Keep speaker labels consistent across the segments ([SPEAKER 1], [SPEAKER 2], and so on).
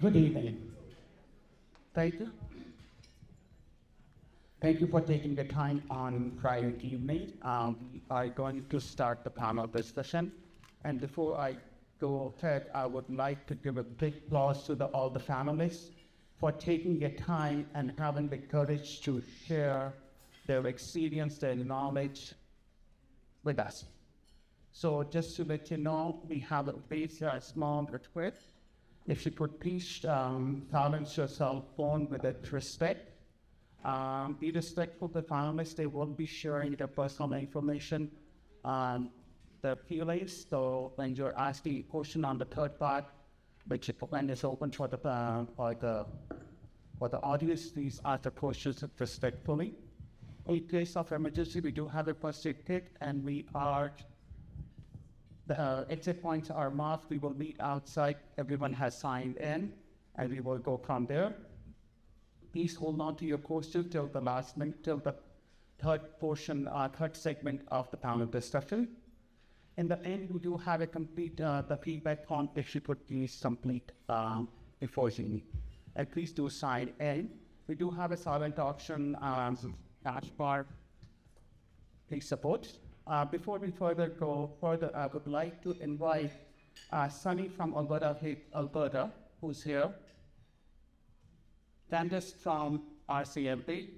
[SPEAKER 1] Good evening. Thank you. Thank you for taking the time on Friday evening. We are going to start the panel discussion. And before I go ahead, I would like to give a big applause to all the panelists for taking the time and having the courage to share their experience, their knowledge with us. So just to let you know, we have a small request. If you could please silence your cell phone with a respect. Be respectful to the panelists. They won't be sharing their personal information on the PLAs. So when you're asking a question on the third part, which when is open for the audience, please ask the questions respectfully. In case of emergency, we do have a first aid kit, and the exit points are marked. We will meet outside. Everyone has signed in, and we will go from there. Please hold on to your questions till the last minute, till the third segment of the panel discussion. In the end, we do have a complete the feedback form. If you could please complete before you leave, and please do sign in. We do have a silent auction cash bar. Please support. Before we go further, I would like to invite Sunny from Alberta, who's here. Candace from RCMP.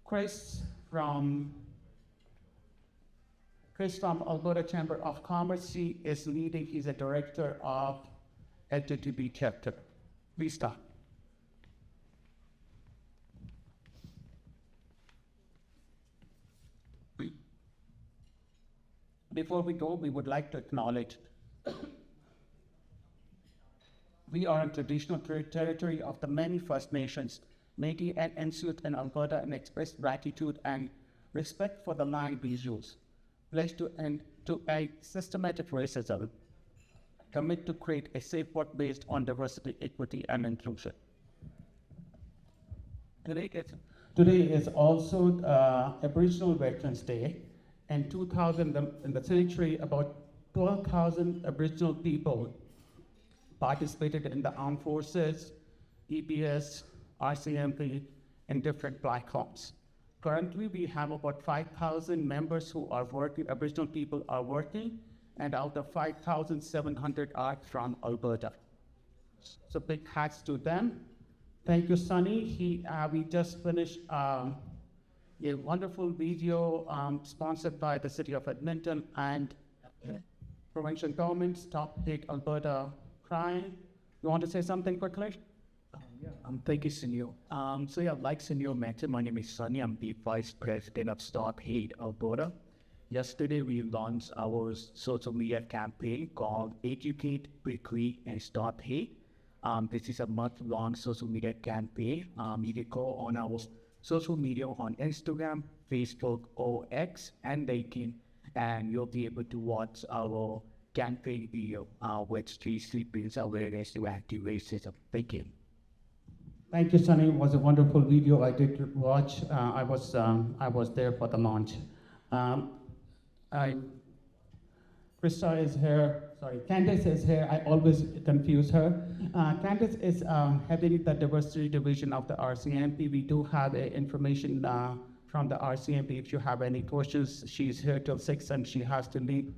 [SPEAKER 1] Chris from Alberta Chamber of Commerce. He is leading, he's a director of LGTB chapter. Please start. Before we go, we would like to acknowledge we are in traditional territory of the many First Nations, Métis and Inuit in Alberta, and express gratitude and respect for the land we use. Pledge to end to a systematic racism. Commit to create a safe work based on diversity, equity, and inclusion. Today is also Aboriginal Veterans Day. In 2000, in the century, about 12,000 Aboriginal people participated in the armed forces, EPS, RCMP, and different platforms. Currently, we have about 5,000 members who are working, Aboriginal people are working, and out of 5,700 are from Alberta. So big hats to them. Thank you, Sunny. We just finished a wonderful video sponsored by the City of Edmonton and provincial government, Stop Hate Alberta Crime. You want to say something quickly?
[SPEAKER 2] Thank you, Sunil. Like Sunil mentioned, my name is Sunny. I'm the Vice President of Stop Hate Alberta. Yesterday, we launched our social media campaign called Educate, Quickly, and Stop Hate. This is a month-long social media campaign. You can go on our social media on Instagram, Facebook, or X, and you'll be able to watch our campaign video, which basically brings awareness to anti-racism. Thank you.
[SPEAKER 1] Thank you, Sunny. It was a wonderful video I did watch. I was there for the launch. Krista is here. Sorry, Candace is here. I always confuse her. Candace is heading the diversity division of the RCMP. We do have information from the RCMP. If you have any questions, she's here till 6 and she has to leave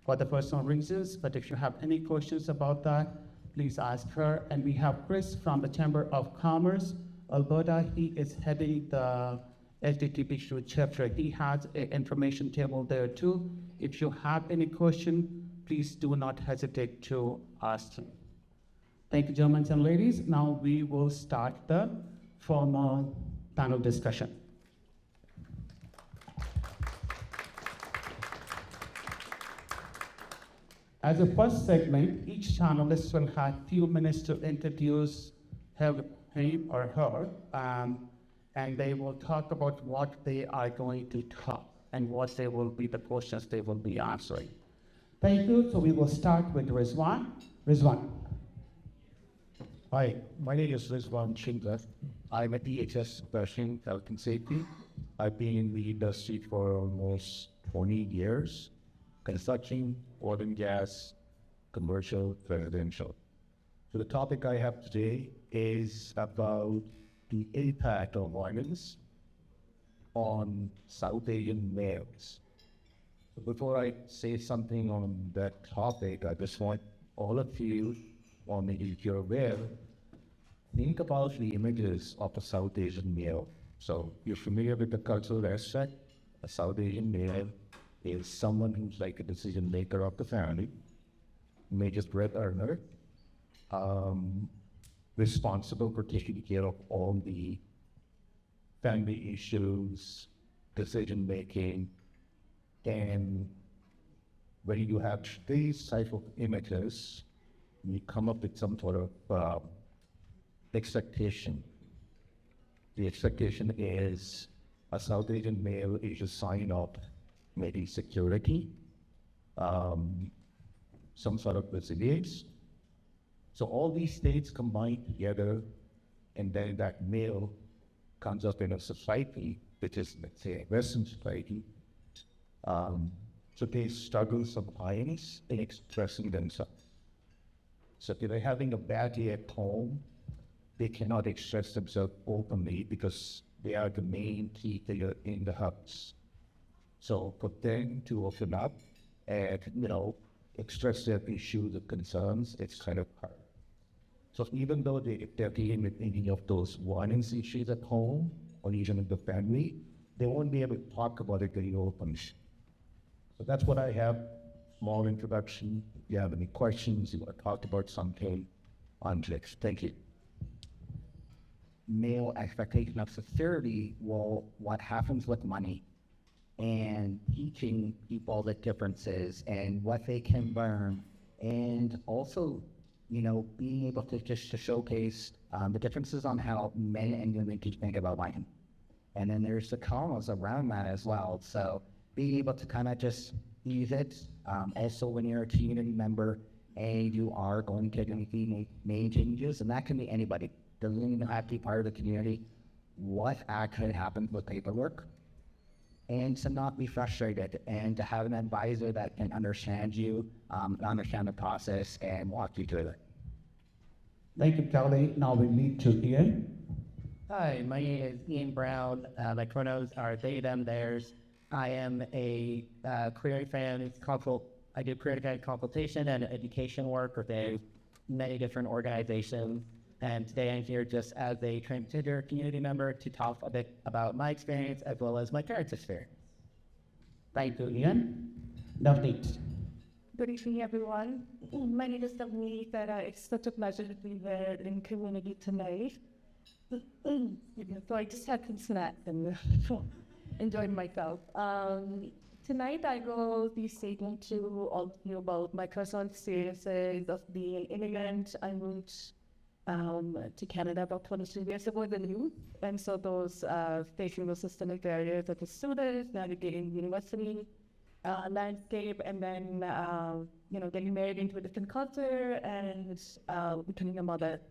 [SPEAKER 1] for the personal reasons. But if you have any questions about that, please ask her. And we have Chris from the Chamber of Commerce, Alberta. He is heading the LGBTQ chapter. He has an information table there too. If you have any question, please do not hesitate to ask him. Thank you, gentlemen and ladies. Now we will start the formal panel discussion. As a first segment, each panelist will have a few minutes to introduce him or her, and they will talk about what they are going to talk and what they will be the questions they will be answering. Thank you. So we will start with Rizwan. Rizwan.
[SPEAKER 3] Hi, my name is Rizwan Shingler. I'm a DHS person, health and safety. I've been in the industry for almost 20 years. Construction, oil and gas, commercial, residential. So the topic I have today is about the impact of violence on South Asian males. So before I say something on that topic, I just want all of you, or maybe if you're aware, think about the images of a South Asian male. So you're familiar with the cultural aspect. A South Asian male is someone who's like a decision maker of the family, major bread earner, responsible for taking care of all the family issues, decision making, and when you have these type of images, you come up with some sort of expectation. The expectation is a South Asian male is a sign of maybe security, some sort of resilience. So all these states combine together, and then that male comes up in a society, which is, let's say, a Western society. So they struggle sometimes in expressing themselves. So if they're having a bad day at home, they cannot express themselves openly because they are the main key figure in the house. So for them to open up and, express their issues or concerns, it's kind of hard. So even though if they're dealing with any of those violence issues at home or even in the family, they won't be able to talk about it very openly. So that's what I have. Small introduction. If you have any questions, you want to talk about something, on next. Thank you.
[SPEAKER 4] Male expectation of security, well, what happens with money and teaching people the differences and what they can learn, and also, being able to just to showcase the differences on how men and women can think about money. And then there's the commas around that as well. So being able to kind of just use it. Also, when you're a community member and you are going to make main changes, and that can be anybody, doesn't even have to be part of the community, what actually happens with paperwork, and to not be frustrated, and to have an advisor that can understand you, understand the process, and walk you through it.
[SPEAKER 1] Thank you, Kelly. Now we need to Ian.
[SPEAKER 2] Hi, my name is Ian Brown. My pronouns are they, them, theirs. I am a career advance I do career advance consultation and education work with many different organizations. And today I'm here just as a transgender community member to talk a bit about my experience as well as my parents' experience.
[SPEAKER 1] Thank you, Ian. Navneet.
[SPEAKER 5] Good evening, everyone. My name is Navneet, and it's such a pleasure to be here in community tonight. So I just had some snacks and enjoying myself. Tonight I will be speaking to all of you about my personal experiences of being an immigrant. I moved to Canada about 22 years ago as a youth, and so those facing those systemic barriers as a student, navigating university landscape, and then getting married into a different culture and becoming a mother.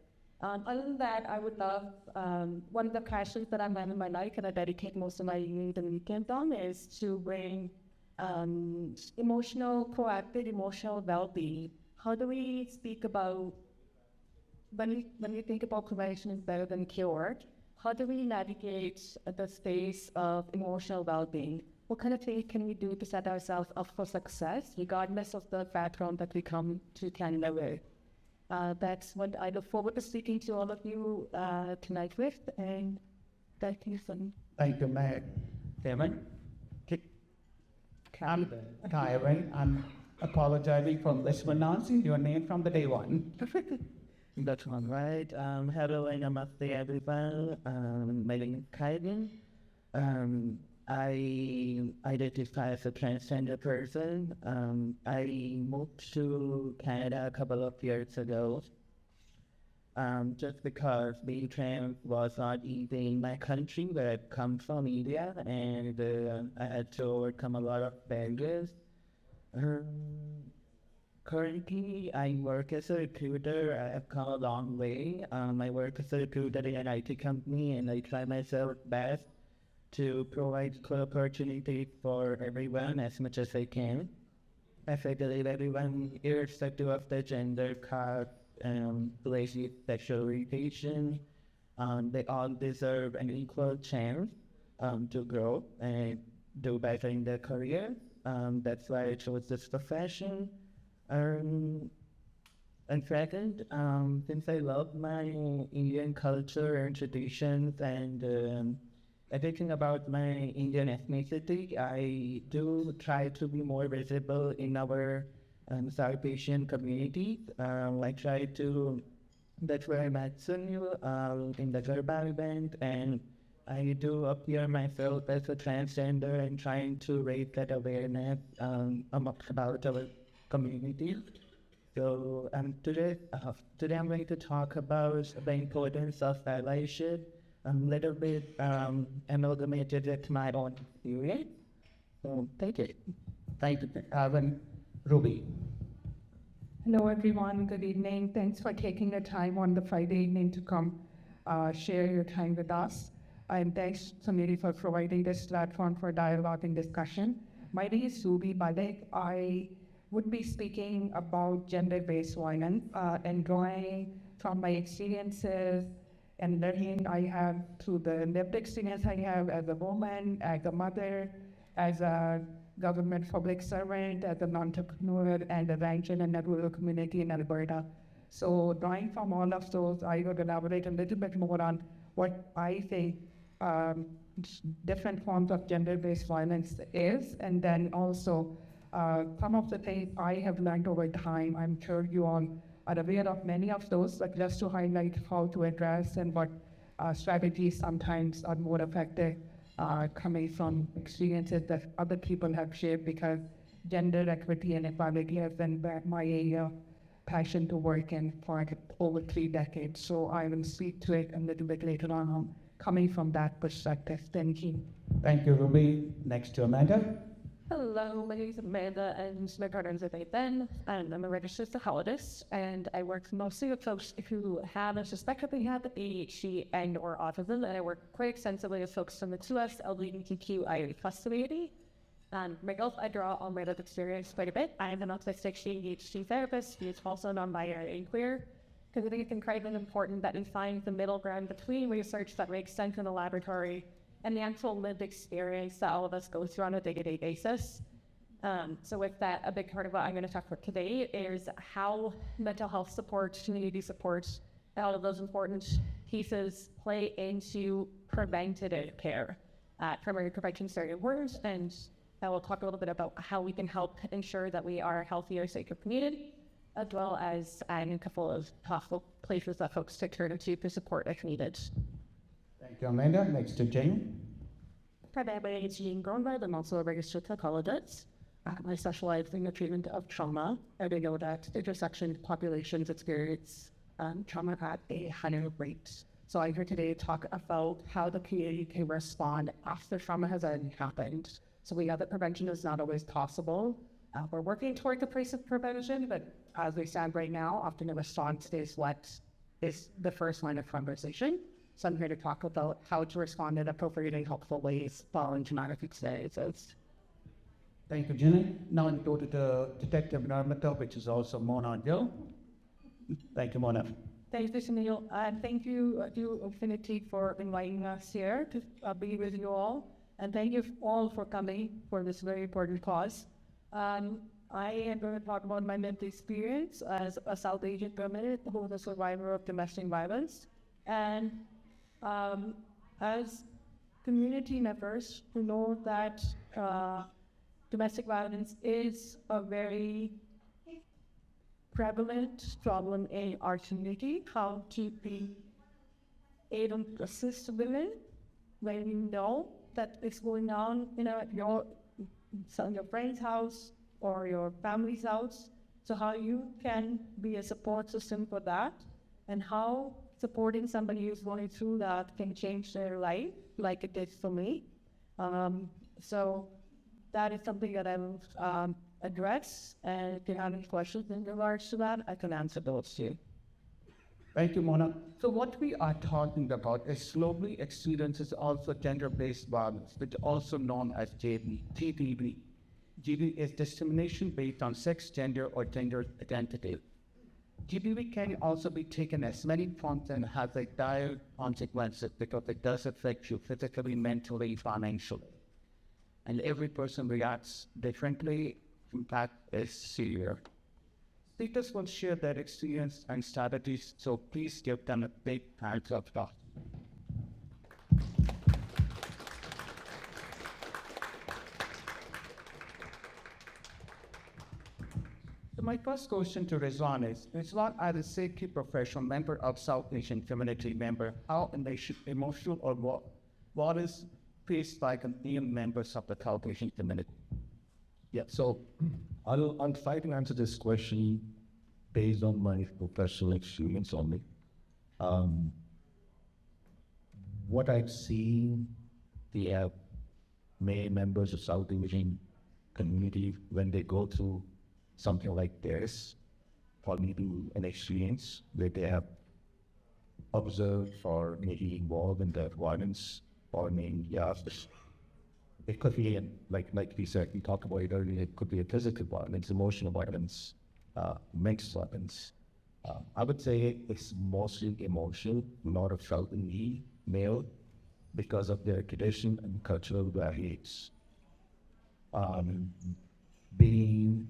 [SPEAKER 5] Other than that, I would love, one of the passions that I'm having in my life and I dedicate most of my evenings and weekends on is to bring proactive emotional well-being. How do we speak about, when we think about prevention is better than cure, how do we navigate the space of emotional well-being? What kind of things can we do to set ourselves up for success, regardless of the background that we come to Canada with? That's what I look forward to speaking to all of you tonight with, and thank you, son.
[SPEAKER 1] Thank you, Meg. Kevin? Kyron, I'm apologizing for mispronouncing your name from the day one.
[SPEAKER 2] That's all right. Hello and namaste, everyone. My name is Kyron. I identify as a transgender person. I moved to Canada a couple of years ago. Just because being trans was not easy in my country where I come from, India, and I had to overcome a lot of barriers. Currently, I work as a recruiter. I have come a long way. I work as a recruiter in an IT company, and I try myself best to provide equal opportunity for everyone as much as I can. effectively everyone, irrespective of their gender, caste, race, sexual orientation, they all deserve an equal chance to grow and do better in their career. That's why I chose this profession. Um, and second, since I love my Indian culture and traditions and everything about my Indian ethnicity, I do try to be more visible in our South Asian community. I try to, that's where I met Sunil in the Garba event, and I do appear myself as a transgender and trying to raise that awareness about our community. So today I'm going to talk about the importance of allyship, a little bit amalgamated with my own experience. So thank you.
[SPEAKER 1] Thank you, Ruby.
[SPEAKER 5] Hello, everyone. Good evening. Thanks for taking the time on the Friday evening to come share your time with us. And thanks, Samiri, for providing this platform for dialogue and discussion. My name is Ruby Balek. I would be speaking about gender-based violence and drawing from my experiences and learning I have through the lived experience I have as a woman, as a mother, as a government public servant, as an entrepreneur, and a rancher in a rural community in Alberta. So drawing from all of those, I would elaborate a little bit more on what I think different forms of gender-based violence is, and then also some of the things I have learned over time. I'm sure you all are aware of many of those, but just to highlight how to address and what strategies sometimes are more effective coming from experiences that other people have shared, because gender equity and equality has been my area of passion to work in for over 3 decades. So I will speak to it a little bit later on, coming from that perspective. Thank you.
[SPEAKER 1] Thank you, Ruby. Next to Amanda.
[SPEAKER 6] Hello, my name is Amanda, and my pronouns are they, them, and I'm a registered psychologist, and I work mostly with folks who have or suspect that they have ADHD and or autism, and I work quite extensively with folks from the 2S LGBTQIA+ community. Myself, I draw on my lived experience quite a bit. I am an autistic ADHD therapist who is also non-binary and queer, because I think it's incredibly important that we find the middle ground between research that makes sense in the laboratory and the actual lived experience that all of us go through on a day-to-day basis. So with that, a big part of what I'm going to talk about today is how mental health support, community support, and all of those important pieces play into preventative care. Primary prevention is very important, and I will talk a little bit about how we can help ensure that we are a healthier, safer community, as well as a couple of possible places that folks can turn to for support if needed.
[SPEAKER 1] Thank you, Amanda. Next to Jane.
[SPEAKER 6] Hi, my name is Jean Grunwald. I'm also a registered psychologist. I specialize in the treatment of trauma. And I know that intersection populations experience trauma at a higher rate. So I'm here today to talk about how the community can respond after trauma has already happened. So we know that prevention is not always possible. We're working toward the place of prevention, but as we stand right now, often the response is what is the first line of conversation. So I'm here to talk about how to respond in appropriate and helpful ways following traumatic experiences.
[SPEAKER 1] Thank you, Jenny. Now we go to the detective environmental, which is also Mona Gill. Thank you, Mona.
[SPEAKER 5] Thank you, Sunil. And thank you to Affinity for inviting us here to be with you all. And thank you all for coming for this very important cause. I am going to talk about my lived experience as a South Asian woman who was a survivor of domestic violence. And as community members who know that domestic violence is a very prevalent problem in our community, how to be able to assist women when you know that it's going on in your friend's house or your family's house. So how you can be a support system for that, and how supporting somebody who's going through that can change their life like it did for me. So that is something that I will address, and if you have any questions in regards to that, I can answer those too.
[SPEAKER 1] Thank you, Mona. So what we are talking about is slowly experiences also gender-based violence, which is also known as JB, TTV. GBV is discrimination based on sex, gender, or gender identity. GBV can also be taken as many forms and has a dire consequences because it does affect you physically, mentally, financially. And every person reacts differently. Impact is severe. Speakers will share their experience and strategies, so please give them a big round of applause. So my first question to Rizwan is, Rizwan, as a safety professional, member of South Asian community member, how emotional or what is faced by Indian members of the South Asian community?
[SPEAKER 3] Yeah, so I'll try to answer this question based on my professional experience only. What I've seen, the male members of South Asian community, when they go through something like this, or maybe an experience where they have observed or maybe involved in the violence, or maybe, it could be, like we said, we talked about it earlier, it could be a physical violence, emotional violence, mental violence. I would say it's mostly emotional, not of felt need, male, because of their tradition and cultural values. Being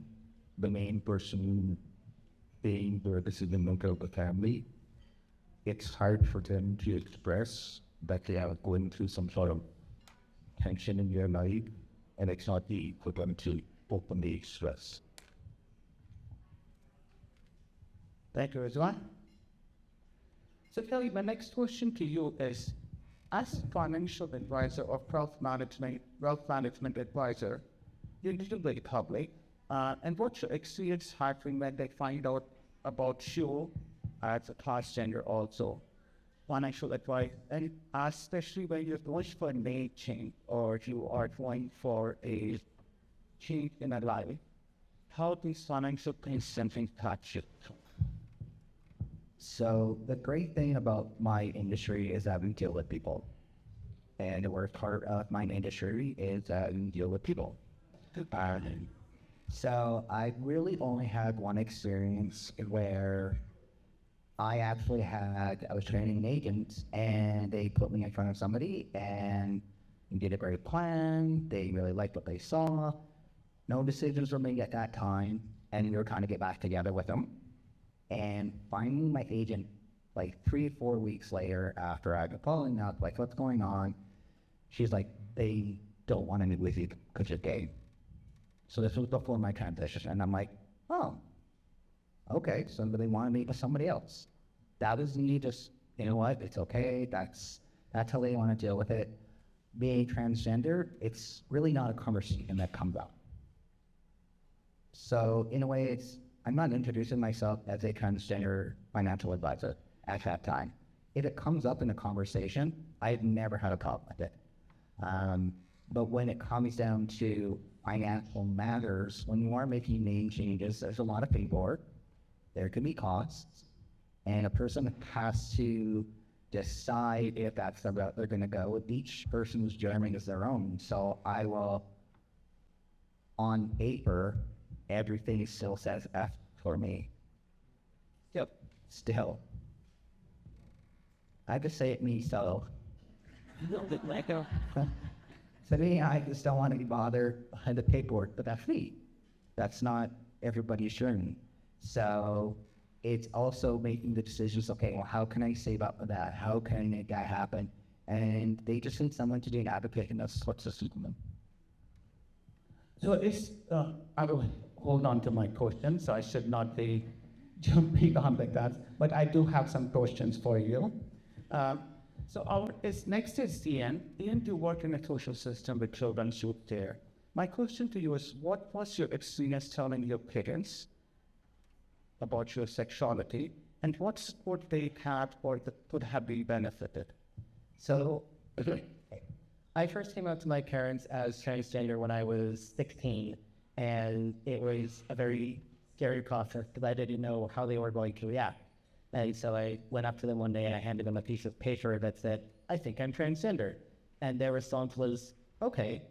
[SPEAKER 3] the main person, being the decision maker of the family, it's hard for them to express that they are going through some sort of tension in their life, and it's not easy for them to openly express.
[SPEAKER 1] Thank you, Rizwan. So Kelly, my next question to you is, as financial advisor or wealth management advisor, you deal with the public, and what's your experience hiring when they find out about you as a transgender also? Financial advice, and especially when you're going for a name change or you are going for a change in a life, how these financial things something touch you?
[SPEAKER 4] So the great thing about my industry is that we deal with people. And the worst part of my industry is that we deal with people. So I really only had one experience where I was training an agent and they put me in front of somebody and we did a great plan. They really liked what they saw. No decisions were made at that time, and we were trying to get back together with them. And finally, my agent, like 3 or 4 weeks later, after I've been following up, like, what's going on? She's like, they don't want to meet with you because you're gay. So this was before my transition, and I'm like, oh, okay, so they want to meet with somebody else. That was me just, you know what, it's okay, that's how they want to deal with it. Being transgender, it's really not a conversation that comes up. So in a way, I'm not introducing myself as a transgender financial advisor at that time. If it comes up in a conversation, I've never had a problem with it. But when it comes down to financial matters, when you are making name changes, there's a lot of paperwork, there can be costs, and a person has to decide if that's the route they're going to go. Each person's journey is their own. So I will, on paper, everything still says F for me. Yep, still. I just say it me, so. To me, I just don't want to be bothered by the paperwork, but that's me. That's not everybody's journey. So it's also making the decisions, okay, well, how can I save up for that? How can I make that happen? And they just need someone to be an advocate, and that's what's the them.
[SPEAKER 1] So I will hold on to my question, so I should not be jumping on like that, but I do have some questions for you. Next is Ian. Ian, you work in a social system with children's youth care. My question to you is, what was your experience telling your parents about your sexuality, and what support they had or that could have been benefited?
[SPEAKER 7] So, I first came out to my parents as transgender when I was 16, and it was a very scary process because I didn't know how they were going to react. And so I went up to them one day and I handed them a piece of paper that said, I think I'm transgender. And their response was, okay.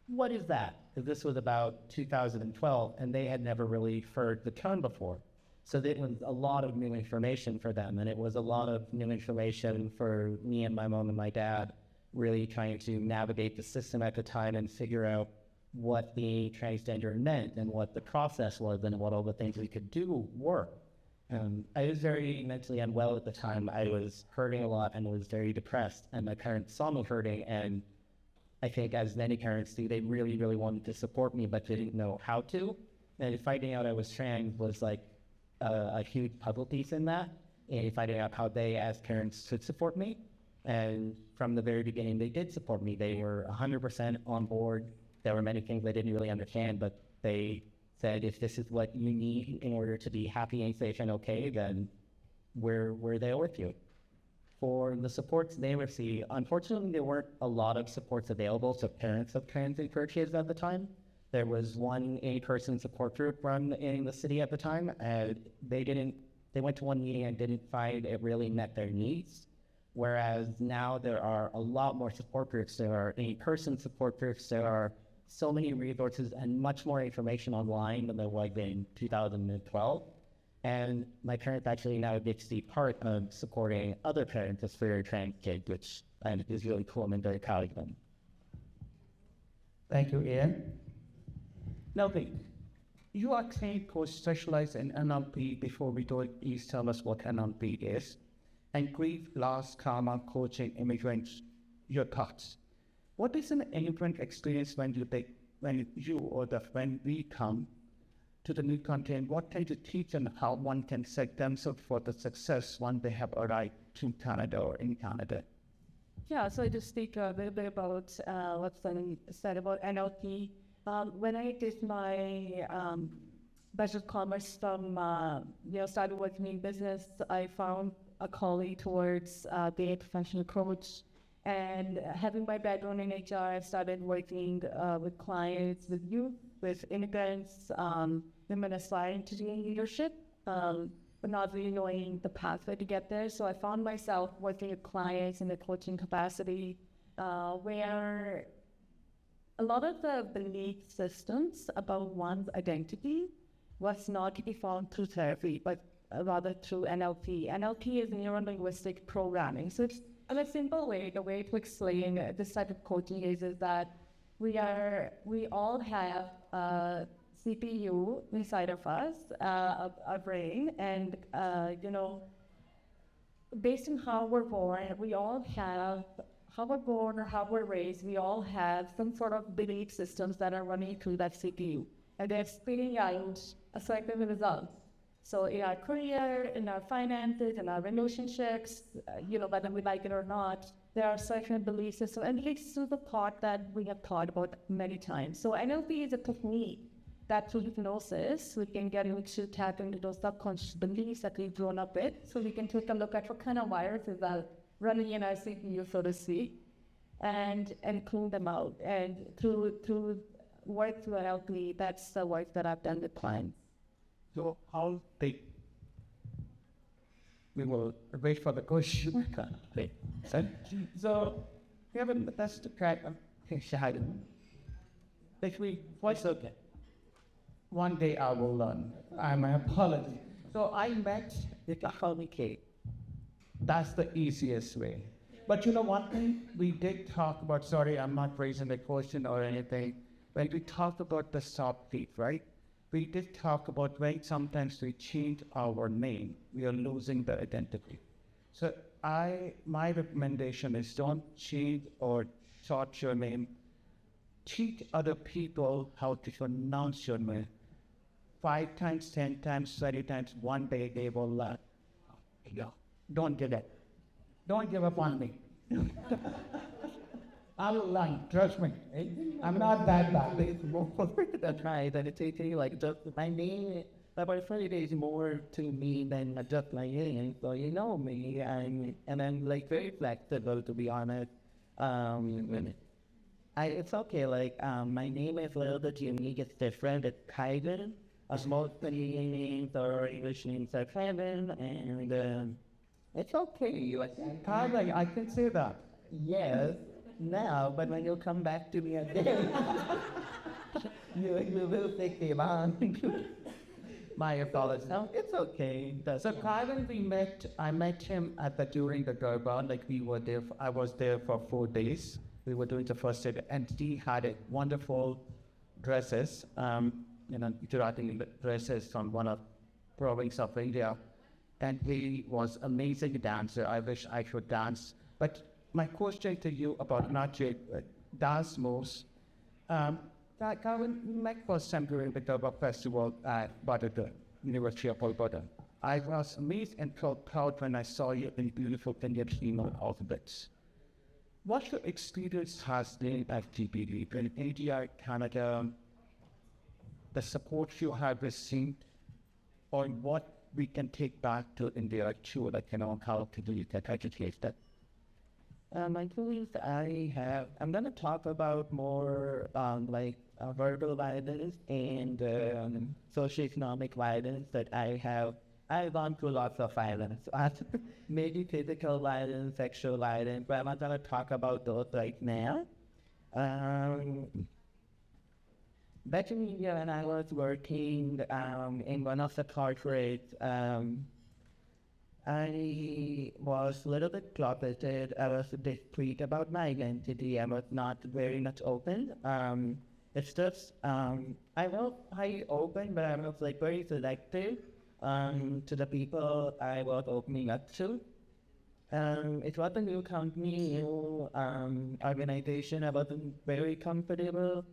[SPEAKER 7] what is that? Because this was about 2012, and they had never really heard the term before. So it was a lot of new information for them, and it was a lot of new information for me and my mom and my dad, really trying to navigate the system at the time and figure out what being transgender meant and what the process was and what all the things we could do were. I was very mentally unwell at the time. I was hurting a lot and was very depressed, and my parents saw me hurting, and I think as many parents do, they really, really wanted to support me, but they didn't know how to. And finding out I was trans was like a huge puzzle piece in that, and finding out how they as parents should support me. And from the very beginning, they did support me. They were 100% on board. There were many things they didn't really understand, but they said, if this is what you need in order to be happy and safe and okay, then we're there with you. For the supports they received, unfortunately, there weren't a lot of supports available to parents of trans and queer kids at the time. There was one in-person support group run in the city at the time, and they went to one meeting and didn't find it really met their needs. Whereas now there are a lot more support groups. There are in-person support groups. There are so many resources and much more information online than there was in 2012. And my parents actually now get to be part of supporting other parents for their trans kids, which is really cool and I'm very proud of them.
[SPEAKER 1] Thank you, Ian. Now, you are trained coach specialized in NLP. Before we do it, please tell us what NLP is. And grief, loss, karma, coaching, immigrants, your thoughts. What is an immigrant experience when we come to the new country, and what can you teach and how one can set themselves for the success once they have arrived to Canada or in Canada?
[SPEAKER 6] Yeah, so I just speak a little bit about what's been said about NLP. When I did my Bachelor of Commerce from, started working in business, I found a calling towards being a professional coach. And having my background in HR, I started working with clients, with youth, with immigrants, women aspiring to doing leadership, but not really knowing the pathway to get there. So I found myself working with clients in a coaching capacity where a lot of the belief systems about one's identity was not to be found through therapy, but rather through NLP. NLP is neuro-linguistic programming. So it's in a simple way, the way to explain this type of coaching is that we all have a CPU inside of us, a brain, and based on how we're born, how we're born or how we're raised, we all have some sort of belief systems that are running through that CPU, and they're spitting out a certain result. So in our career, in our finances, in our relationships, whether we like it or not, there are certain belief systems, and it's to the thought that we have thought about many times. So NLP is a technique that through hypnosis, we can get into tap into those subconscious beliefs that we've grown up with, so we can take a look at what kind of viruses are running in our CPU, so to speak, and clean them out. And through work through NLP, that's the work that I've done with clients.
[SPEAKER 1] So we will wait for the question. So we have a test to crack. What's okay? One day I will learn. My apology. So I met Kate. That's the easiest way. But one thing we did talk about, sorry, I'm not raising the question or anything, when we talked about the soft teeth, right? We did talk about when sometimes we change our name, we are losing the identity. So my recommendation is don't change or short your name. Teach other people how to pronounce your name. 5 times, 10 times, 20 times, one day they will learn. Don't give it. Don't give up on me. I will learn, trust me. I'm not that bad.
[SPEAKER 7] That's right. And it's like just my name. About 30 days more to me than just my name. So you know me, and I'm like very flexible, to be honest. It's okay. Like my name is a little bit unique. It's different. It's Kevin. Most Canadian names or English names are Kevin, and it's okay.
[SPEAKER 1] I can say that.
[SPEAKER 7] Yes. now, but when you come back to me again, you will take the amount. My apologies.
[SPEAKER 2] No, it's okay.
[SPEAKER 1] So Kevin, I met him during the Durban, like I was there for 4 days. We were doing the first aid and he had a wonderful dresses, Gujarati dresses from one of province of India. And he was amazing dancer. I wish I could dance. But my question to you about Najee, dance moves, Kevin, met first time during the Durban Festival at Badadar, University of Alberta. I was amazed and felt proud when I saw you in beautiful Indian female outfits. What your experience has been at GPD in India, Canada, the support you have received, or what we can take back to India too, how to do that education?
[SPEAKER 7] I believe I'm going to talk about more verbal violence and socioeconomic violence that I've gone through lots of violence, maybe physical violence, sexual violence, but I'm not going to talk about those right now. Back in India, when I was working in one of the corporates, I was a little bit closeted. I was discreet about my identity. I was not very much open. It's just, I was highly open, but I was very selective to the people I was opening up to. It was a new company, new organization. I wasn't very comfortable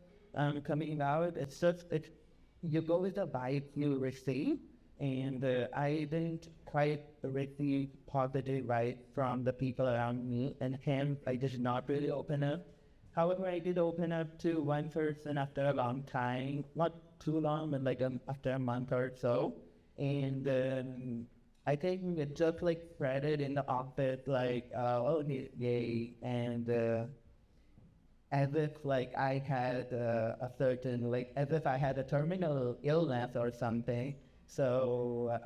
[SPEAKER 7] coming out. It's just, you go with the vibe you receive. And I didn't quite receive positive vibe from the people around me, and hence I did not really open up. However, I did open up to one person after a long time, not too long, but after a month or so. And I think it just spreaded in the office, oh, he's gay, and as if I had a certain, as if I had a terminal illness or something. So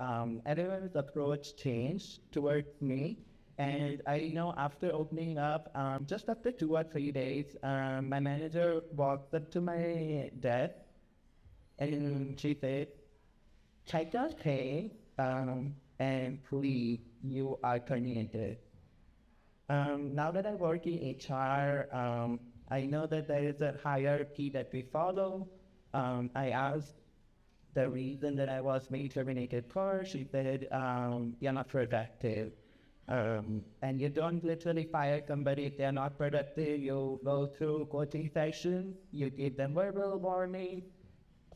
[SPEAKER 7] everyone's approach changed towards me, and I know after opening up, just after 2 or 3 days, my manager walked up to my desk, and she said, "Check your pay, and please, you are terminated." Now that I work in HR, I know that there is a hierarchy that we follow. I asked the reason that I was being terminated for. She said, "You're not productive." And you don't literally fire somebody if they're not productive. You go through coaching sessions, you give them verbal warning,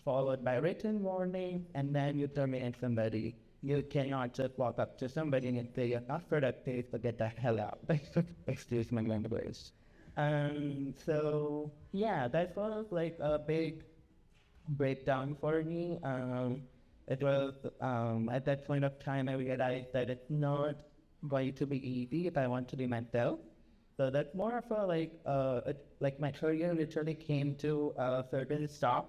[SPEAKER 7] followed by written warning, and then you terminate somebody. You cannot just walk up to somebody and say, "You're not productive, so get the hell out." Excuse my language. So yeah, that was a big breakdown for me. It was at that point of time I realized that it's not going to be easy if I want to be myself. So that's more of my career literally came to a certain stop.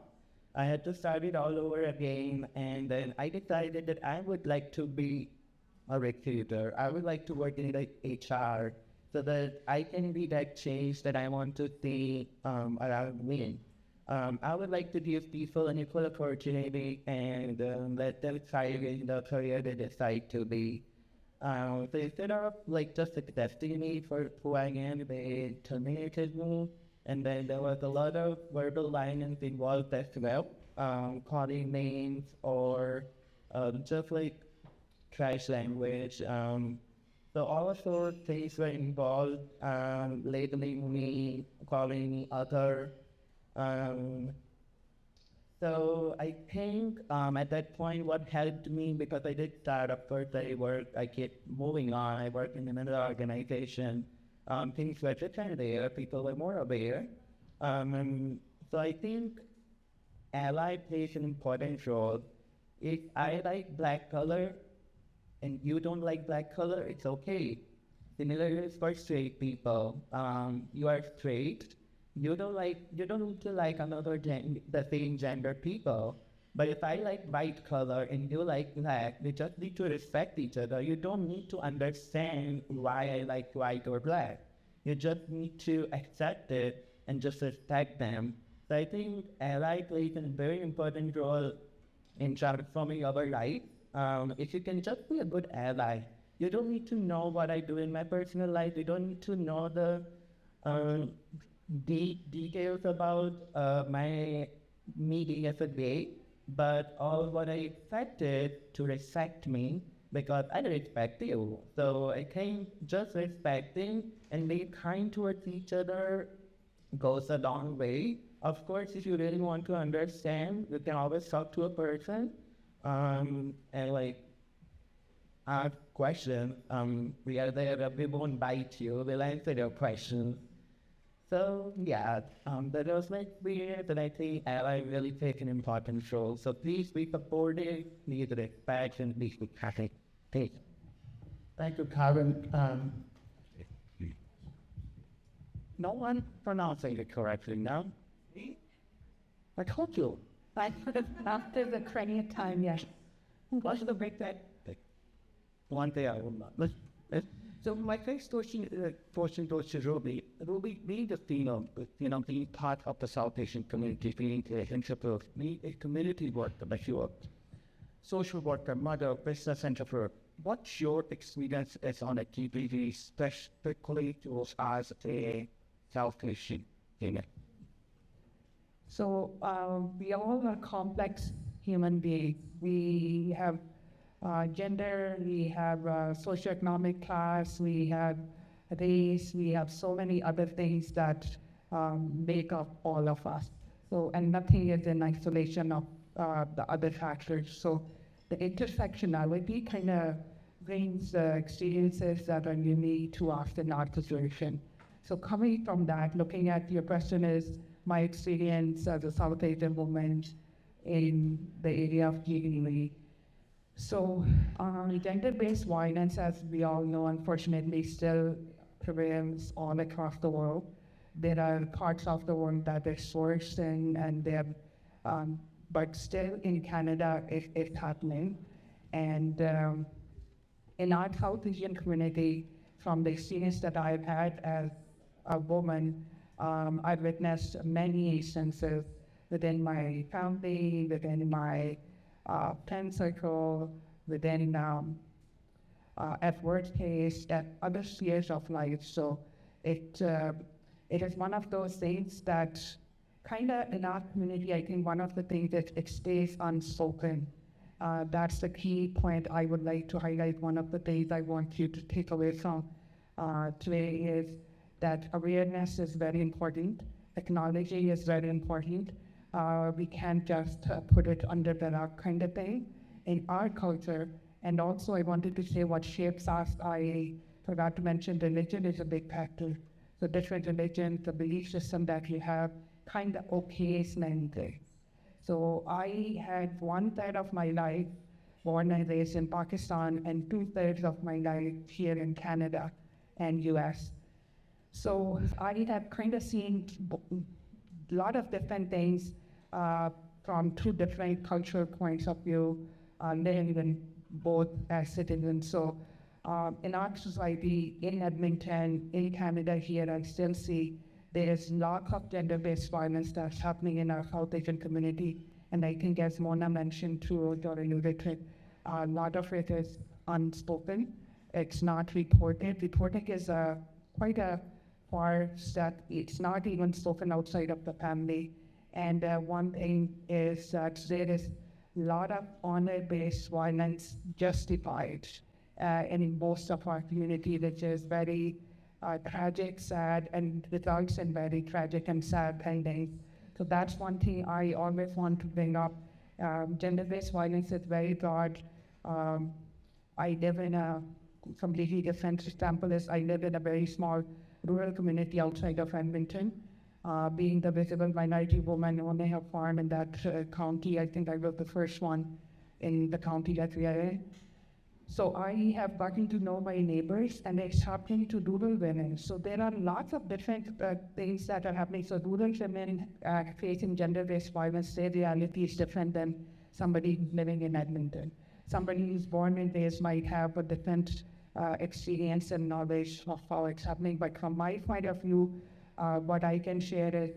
[SPEAKER 7] I had to start it all over again, and then I decided that I would like to be a recruiter. I would like to work in HR so that I can be that change that I want to see around me. I would like to give people an equal opportunity and let them thrive in the career they decide to be. So instead of just accepting me for who I am, they terminated me. And then there was a lot of verbal violence involved as well, calling names or just trash language. So all of those things were involved, labeling me, calling me other. So I think at that point what helped me, because I did start up first, I kept moving on, I worked in another organization, things were different there, people were more aware. So I think ally plays an important role. If I like black color and you don't like black color, it's okay. Similarly for straight people, you are straight. You don't need to like the same gender people. But if I like white color and you like black, we just need to respect each other. You don't need to understand why I like white or black.
[SPEAKER 2] You just need to accept it and just respect them. So I think ally plays a very important role in transforming our life. If you can just be a good ally, you don't need to know what I do in my personal life. You don't need to know the details about my meeting as a day, but all what I expected to respect me because I respect you. So I think just respecting and being kind towards each other goes a long way. Of course, if you really want to understand, you can always talk to a person and like ask questions. We are there, we won't bite you, we'll answer your questions. So yeah, that was my experience, and I think ally really take an important role. So please be supportive, please respect, and please be happy. Thank you.
[SPEAKER 1] Thank you, Karen.
[SPEAKER 2] No one pronouncing it correctly now. I told you.
[SPEAKER 5] After the credit time, yes. What's the break that?
[SPEAKER 2] One day I will not. So my first question goes to Ruby. Ruby, being the being part of the South Asian community, being an entrepreneur, being a community worker, like you are, social worker, mother, business entrepreneur. What's your experience as on a TPV, specifically to us as a South Asian women?
[SPEAKER 5] So we all are complex human beings. We have gender, we have socioeconomic class, we have race, we have so many other things that make up all of us. So, and nothing is in isolation of the other factors. So the intersectionality kind of brings experiences that are unique to us in our situation. So coming from that, looking at your question is my experience as a South Asian woman in the area of GDP. So gender-based violence, as we all know, unfortunately still prevails all across the world. There are parts of the world that is worse and they're, but still in Canada it's happening. And in our South Asian community, from the experience that I've had as a woman, I've witnessed many instances within my family, within my friend circle, within at workplace, at other spheres of life. So it is one of those things that kind of in our community, I think one of the things that it stays unspoken. That's the key point I would like to highlight. One of the things I want you to take away from today is that awareness is very important. Acknowledging is very important. We can't just put it under the rug kind of thing in our culture. And also I wanted to say what shapes us. I forgot to mention religion is a big factor. So different religions, the belief system that you have kind of okays many things. So I had 1/3 of my life born and raised in Pakistan and 2/3 of my life here in Canada and US. So I have kind of seen a lot of different things from two different cultural points of view, living in both as citizens. So in our society, in Edmonton, in Canada here, I still see there is lots of gender-based violence that's happening in our South Asian community. And I think as Mona mentioned too, during the a lot of it is unspoken. It's not reported. Reporting is quite a far step. It's not even spoken outside of the family. And one thing is that there is a lot of honor-based violence justified in most of our community, which is very tragic, sad, and results in very tragic and sad endings. So that's one thing I always want to bring up. Gender-based violence is very broad. I live in a completely different example is I live in a very small rural community outside of Edmonton. Being the visible minority woman on a farm in that county, I think I was the first one in the county that we are in. So I have gotten to know my neighbors, and it's happening to rural women. So there are lots of different things that are happening. So rural women facing gender-based violence, their reality is different than somebody living in Edmonton. Somebody who's born and raised might have a different experience and knowledge of how it's happening. But from my point of view, what I can share is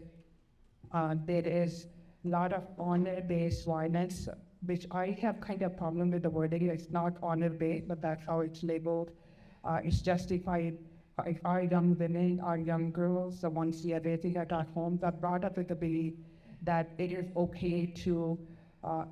[SPEAKER 5] there is a lot of honor-based violence, which I have kind of problem with the wording. It's not honor-based, but that's how it's labeled. It's justified if our young women, our young girls, the ones we are raising at our homes, are brought up with the belief that it is okay to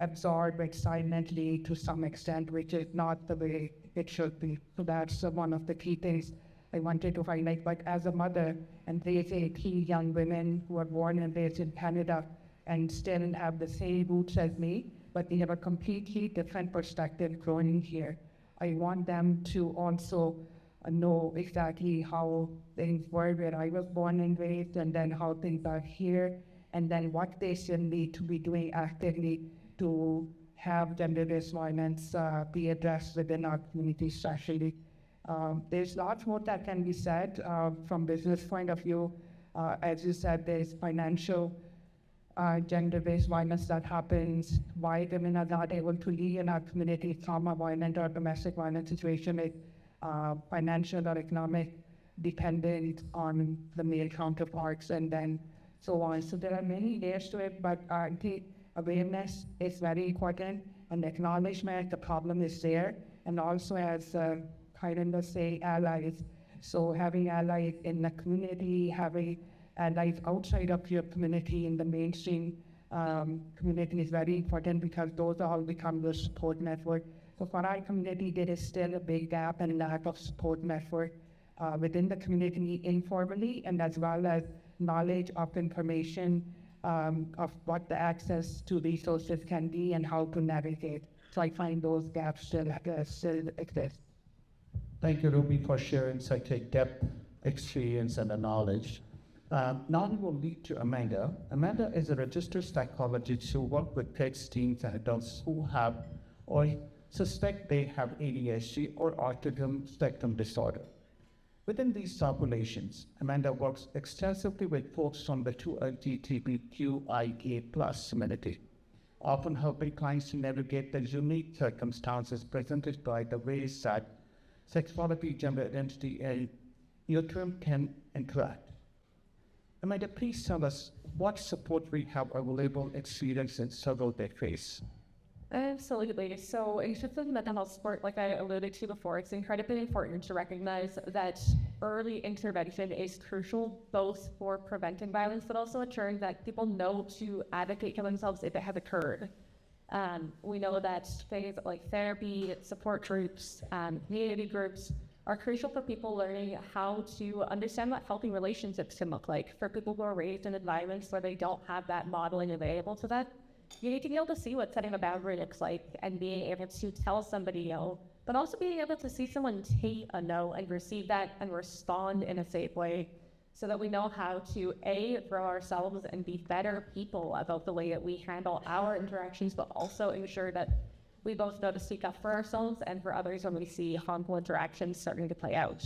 [SPEAKER 5] absorb it silently to some extent, which is not the way it should be. So that's one of the key things I wanted to highlight. But as a mother, and raising key young women who are born and raised in Canada and still have the same roots as me, but they have a completely different perspective growing here. I want them to also know exactly how things were where I was born and raised, and then how things are here, and then what they still need to be doing actively to have gender-based violence be addressed within our community, especially. There's lots more that can be said from business point of view. As you said, there's financial gender-based violence that happens, why women are not able to leave in our community, trauma violent or domestic violence situation is financial or economic dependent on the male counterparts, and then so on. So there are many layers to it, but I think awareness is very important, and acknowledgement the problem is there, and also as Kairinda say, allies. So having allies in the community, having allies outside of your community in the mainstream community is very important, because those all become the support network. So for our community, there is still a big gap and lack of support network within the community informally, and as well as knowledge of information of what the access to resources can be and how to navigate. So I find those gaps still exist.
[SPEAKER 1] Thank you, Ruby, for sharing such a depth, experience, and the knowledge. Now we will lead to Amanda. Amanda is a registered psychologist who works with kids, teens, and adults who have or suspect they have ADHD or autism spectrum disorder. Within these populations, Amanda works extensively with folks from the 2LGBTQIA+ community, often helping clients to navigate the unique circumstances presented by the ways that sexuality, gender identity, and your term can interact. Amanda, please tell us what support we have available, experience, and struggle they face.
[SPEAKER 6] Absolutely. So in terms of mental health support, like I alluded to before, it's incredibly important to recognize that early intervention is crucial, both for preventing violence, but also ensuring that people know to advocate for themselves if it has occurred. We know that things like therapy, support groups, community groups are crucial for people learning how to understand what healthy relationships can look like. For people who are raised in environments where they don't have that modeling available to them, you need to be able to see what setting a boundary looks like and being able to tell somebody no, but also being able to see someone take a no and receive that and respond in a safe way, so that we know how to grow ourselves and be better people about the way that we handle our interactions, but also ensure that we both know to speak up for ourselves and for others when we see harmful interactions starting to play out.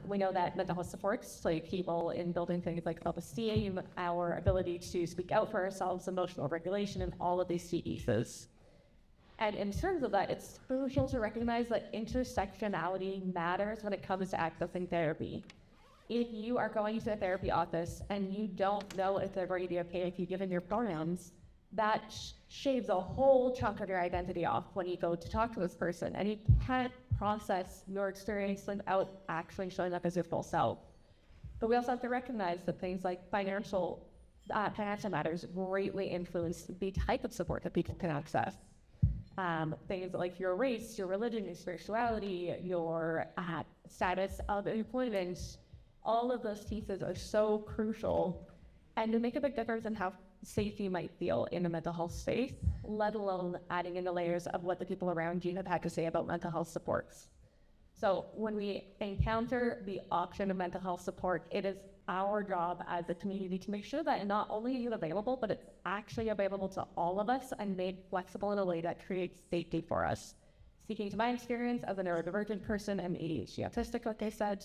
[SPEAKER 6] We know that mental health supports play a key role in building things like self-esteem, our ability to speak out for ourselves, emotional regulation, and all of these key pieces. And in terms of that, it's crucial to recognize that intersectionality matters when it comes to accessing therapy. If you are going to a therapy office and you don't know if they're going to be okay if you give them your pronouns, that shaves a whole chunk of your identity off when you go to talk to this person, and you can't process your experience without actually showing up as your full self. But we also have to recognize that things like financial matters greatly influence the type of support that people can access. Things like your race, your religion, your spirituality, your status of employment, all of those pieces are so crucial and to make a big difference in how safe you might feel in a mental health space, let alone adding in the layers of what the people around you have had to say about mental health supports. So when we encounter the option of mental health support, it is our job as a community to make sure that not only is it available, but it's actually available to all of us and made flexible in a way that creates safety for us. Speaking to my experience as a neurodivergent person and ADHD autistic, like I said,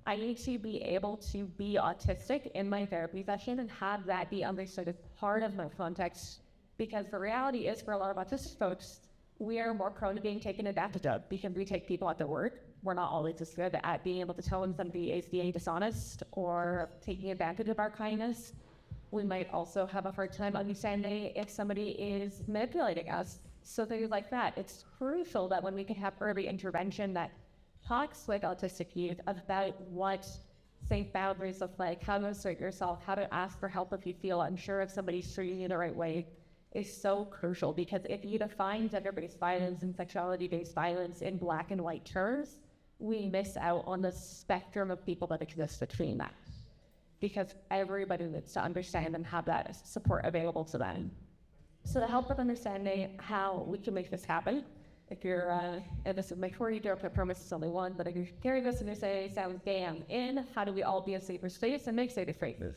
[SPEAKER 6] I need to be able to be autistic in my therapy session and have that be understood as part of my context, because the reality is for a lot of autistic folks, we are more prone to being taken advantage of because we take people at their word. we're not always as good at being able to tell when somebody is being dishonest or taking advantage of our kindness. We might also have a hard time understanding if somebody is manipulating us. So things like that. It's crucial that when we can have early intervention that talks with autistic youth about what safe boundaries look like, how to assert yourself, how to ask for help if you feel unsure if somebody's treating you the right way, is so crucial. Because if you define gender-based violence and sexuality-based violence in black and white terms, we miss out on the spectrum of people that exist between that. Because everybody needs to understand and have that support available to them. So to help with understanding how we can make this happen, if you're, and this is my 40-year promise is only one, but if you're hearing this and you say, sounds gay, I'm in, how do we all be a safer space and make safer spaces?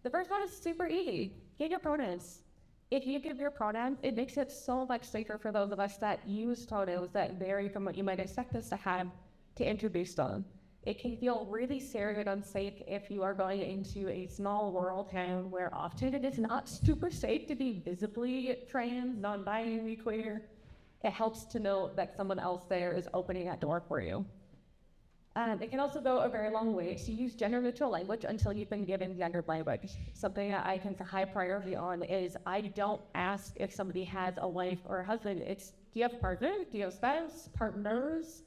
[SPEAKER 6] The first one is super easy. Get your pronouns. If you give your pronouns, it makes it so much safer for those of us that use pronouns that vary from what you might expect us to have to introduce them. It can feel really scary and unsafe if you are going into a small rural town where often it is not super safe to be visibly trans, non-binary, queer. It helps to know that someone else there is opening that door for you. It can also go a very long way to use gender-neutral language until you've been given gendered language. Something that I think a high priority on is I don't ask if somebody has a wife or a husband. It's, do you have a partner? Do you have a spouse? Partners?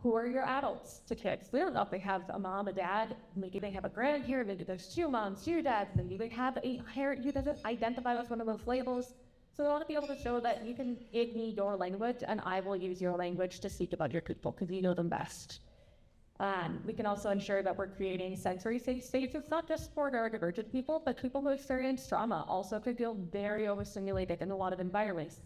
[SPEAKER 6] Who are your adults to kids? We don't know if they have a mom, a dad, maybe they have a grandparent, maybe there's 2 moms, 2 dads, maybe they have a parent who doesn't identify with one of those labels. So I want to be able to show that you can give me your language and I will use your language to speak about your people because you know them best. We can also ensure that we're creating sensory safe spaces, not just for neurodivergent people, but people who experience trauma also could feel very overstimulated in a lot of environments.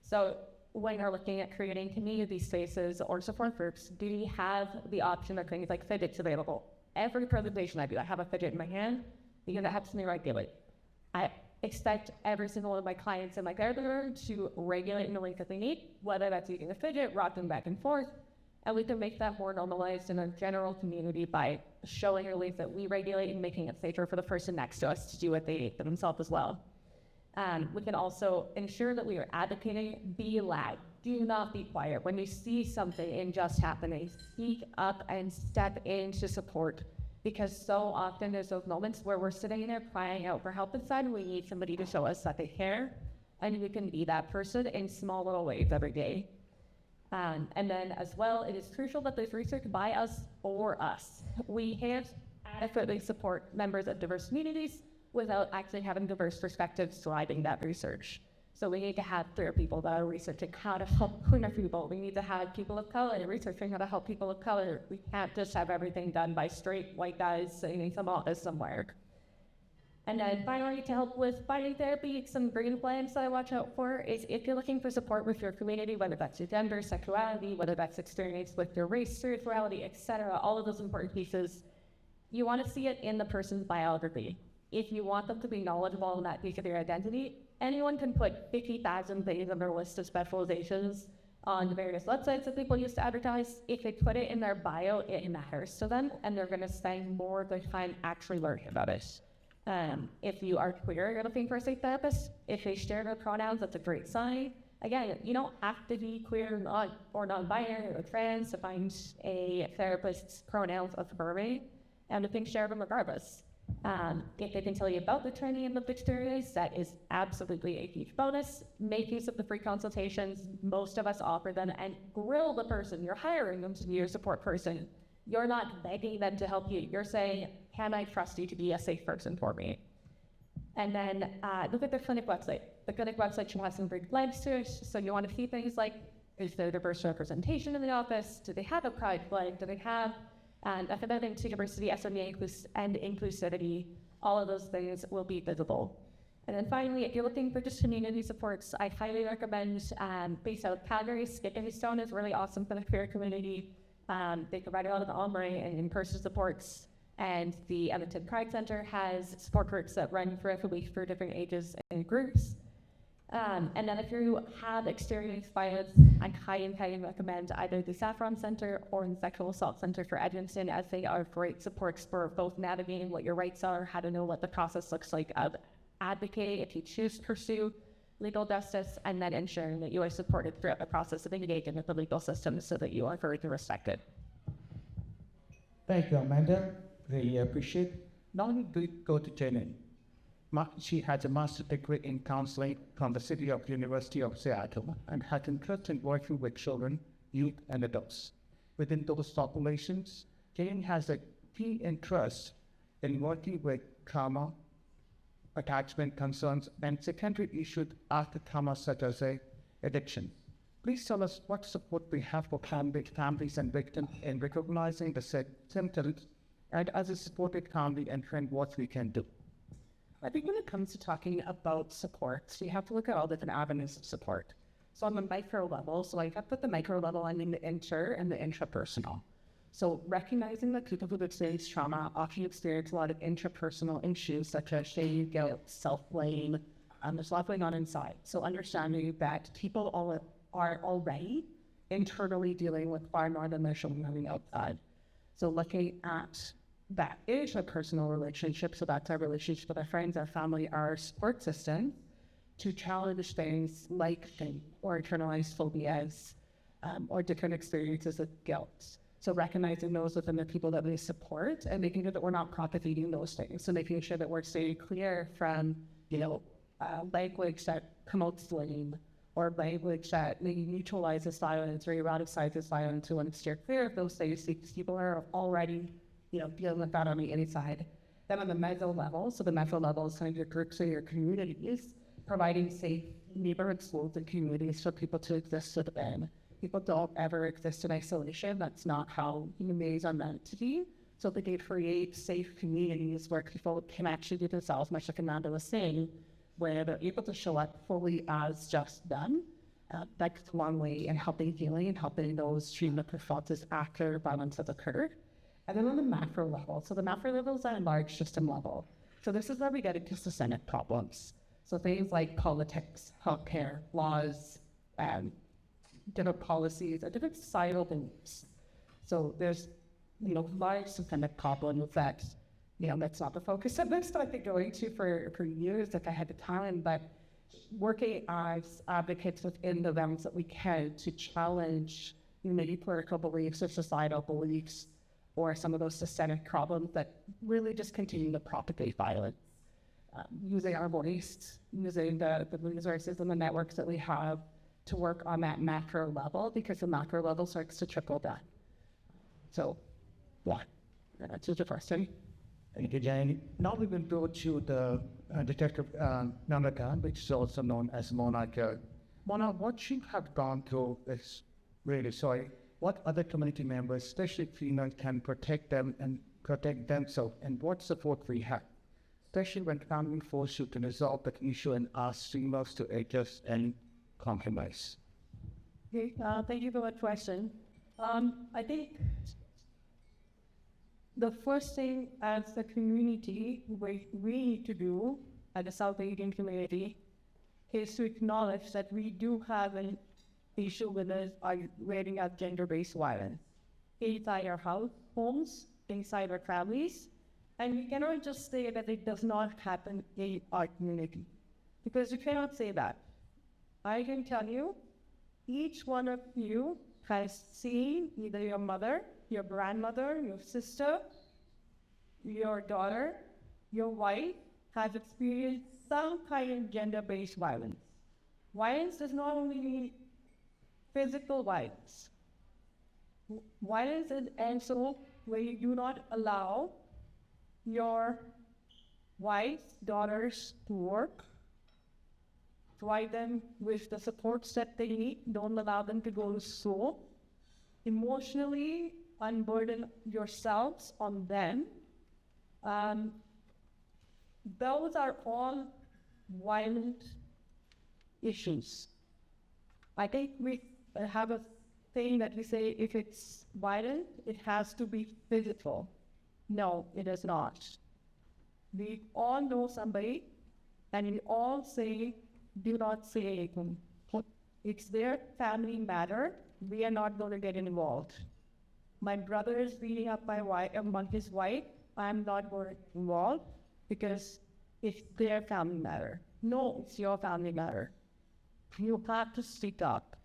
[SPEAKER 6] So when you're looking at creating community spaces or support groups, do you have the option of things like fidgets available? Every presentation I do, I have a fidget in my hand because it helps me regulate. I expect every single one of my clients in my therapy to regulate in the way that they need, whether that's using a fidget, rocking back and forth, and we can make that more normalized in a general community by showing relief that we regulate and making it safer for the person next to us to do what they need for themselves as well. We can also ensure that we are advocating, be loud, do not be quiet. When you see something unjust happening, speak up and step in to support. Because so often there's those moments where we're sitting there crying out for help inside and we need somebody to show us that they care. And we can be that person in small little ways every day. And then as well, it is crucial that there's research by us for us. We can't adequately support members of diverse communities without actually having diverse perspectives driving that research. So we need to have clear people that are researching how to help queer people. We need to have people of color researching how to help people of color. We can't just have everything done by straight white guys sitting in some office somewhere. And then finally, to help with finding therapy, some green flags that I watch out for is if you're looking for support with your community, whether that's your gender, sexuality, whether that's experience with your race, spirituality, etc., all of those important pieces, you want to see it in the person's biography. If you want them to be knowledgeable on that piece of their identity, anyone can put 50,000 things on their list of specializations on the various websites that people use to advertise. If they put it in their bio, it matters to them, and they're going to spend more of their time actually learning about it. If you are queer, you're looking for a safe therapist. If they share their pronouns, that's a great sign. Again, you don't have to be queer or non-binary or trans to find a therapist's pronouns affirming, and if they share them regardless. If they can tell you about the training and the experience, that is absolutely a huge bonus. Make use of the free consultations. Most of us offer them, and grill the person. You're hiring them to be your support person. You're not begging them to help you. You're saying, can I trust you to be a safe person for me? And then look at the clinic website. The clinic website should have some green flags to it. So you want to see things like, is there diverse representation in the office? Do they have a pride flag? Do they have a commitment to diversity, equity, and inclusivity? All of those things will be visible. And then finally, if you're looking for just community supports, I highly recommend based out of Calgary, Skipping Stone is really awesome for the queer community. They provide a lot of online and in-person supports. And the Edmonton Pride Center has support groups that run throughout the week for different ages and groups. And then if you have experienced violence, I highly recommend either the Saffron Center or the Sexual Assault Center for Edmonton, as they are great supports for both navigating what your rights are, how to know what the process looks like of advocating if you choose to pursue legal justice, and then ensuring that you are supported throughout the process of engaging with the legal system so that you are heard and respected.
[SPEAKER 1] Thank you, Amanda. Really appreciate. Now we go to Janet. She has a master's degree in counseling from the City of University of Seattle and has interest in working with children, youth, and adults. Within those populations, Jane has a keen interest in working with trauma, attachment concerns, and secondary issues after trauma such as addiction. Please tell us what support we have for families and victims in recognizing the symptoms, and as a supported family and friend, what we can do.
[SPEAKER 6] I think when it comes to talking about support, you have to look at all different avenues of support. So on the micro level, so I have put the micro level and then the inter and the intrapersonal. So recognizing that people who've experienced trauma often experience a lot of intrapersonal issues such as shame, guilt, self-blame. There's a lot going on inside. So understanding that people are already internally dealing with far more than they're showing on the outside. So looking at that interpersonal relationship, so that's our relationship with our friends, our family, our support system, to challenge things like shame or internalized phobias or different experiences of guilt. So recognizing those within the people that we support and making sure that we're not propagating those things. So making sure that we're staying clear from, language that promotes blame or language that maybe neutralizes violence or eroticizes violence. We want to steer clear of those things because people are already, dealing with that on the inside. Then on the meso level, so the meso level is kind of your groups or your communities, providing safe neighborhood schools and communities for people to exist within. People don't ever exist in isolation. That's not how humans are meant to be. So they can create safe communities where people can actually be themselves, much like Amanda was saying, where they're able to show up fully as just them. That's a long way in helping healing and helping those treatment responses after violence has occurred. And then on the macro level, so the macro level is at a large system level. So this is where we get into systemic problems. So things like politics, healthcare, laws, different policies, and different societal beliefs. So there's, large systemic problems that, that's not the focus of this that I've been going to for years if I had the time, but working as advocates within the realms that we can to challenge maybe political beliefs or societal beliefs or some of those systemic problems that really just continue to propagate violence. Using our voice, using the resources and the networks that we have to work on that macro level, because the macro level starts to trickle down. So, that's just the first thing.
[SPEAKER 1] Thank you, Jane. Now we will go to the Detective Namrata, which is also known as Mona Girl. Mona, what you have gone through is really sorry. What other community members, especially females, can protect them and protect themselves, and what support we have, especially when family force you to resolve the issue and ask females to adjust and compromise.
[SPEAKER 5] Okay, thank you for that question. I think the first thing as a community we need to do at the South Asian community is to acknowledge that we do have an issue with us rating out gender-based violence inside our homes, inside our families, and we cannot just say that it does not happen in our community, because you cannot say that. I can tell you, each one of you has seen either your mother, your grandmother, your sister, your daughter, your wife has experienced some kind of gender-based violence. Violence does not only mean physical violence. Violence is also where you do not allow your wives, daughters to work, provide them with the supports that they need, don't allow them to go to school, emotionally unburden yourselves on them. Those are all violent issues. I think we have a thing that we say, if it's violent, it has to be physical. No, it is not. We all know somebody, and we all say, do not say anything. It's their family matter. We are not going to get involved. My brother is beating up his wife. I'm not going to get involved because it's their family matter. No, it's your family matter. You have to speak up.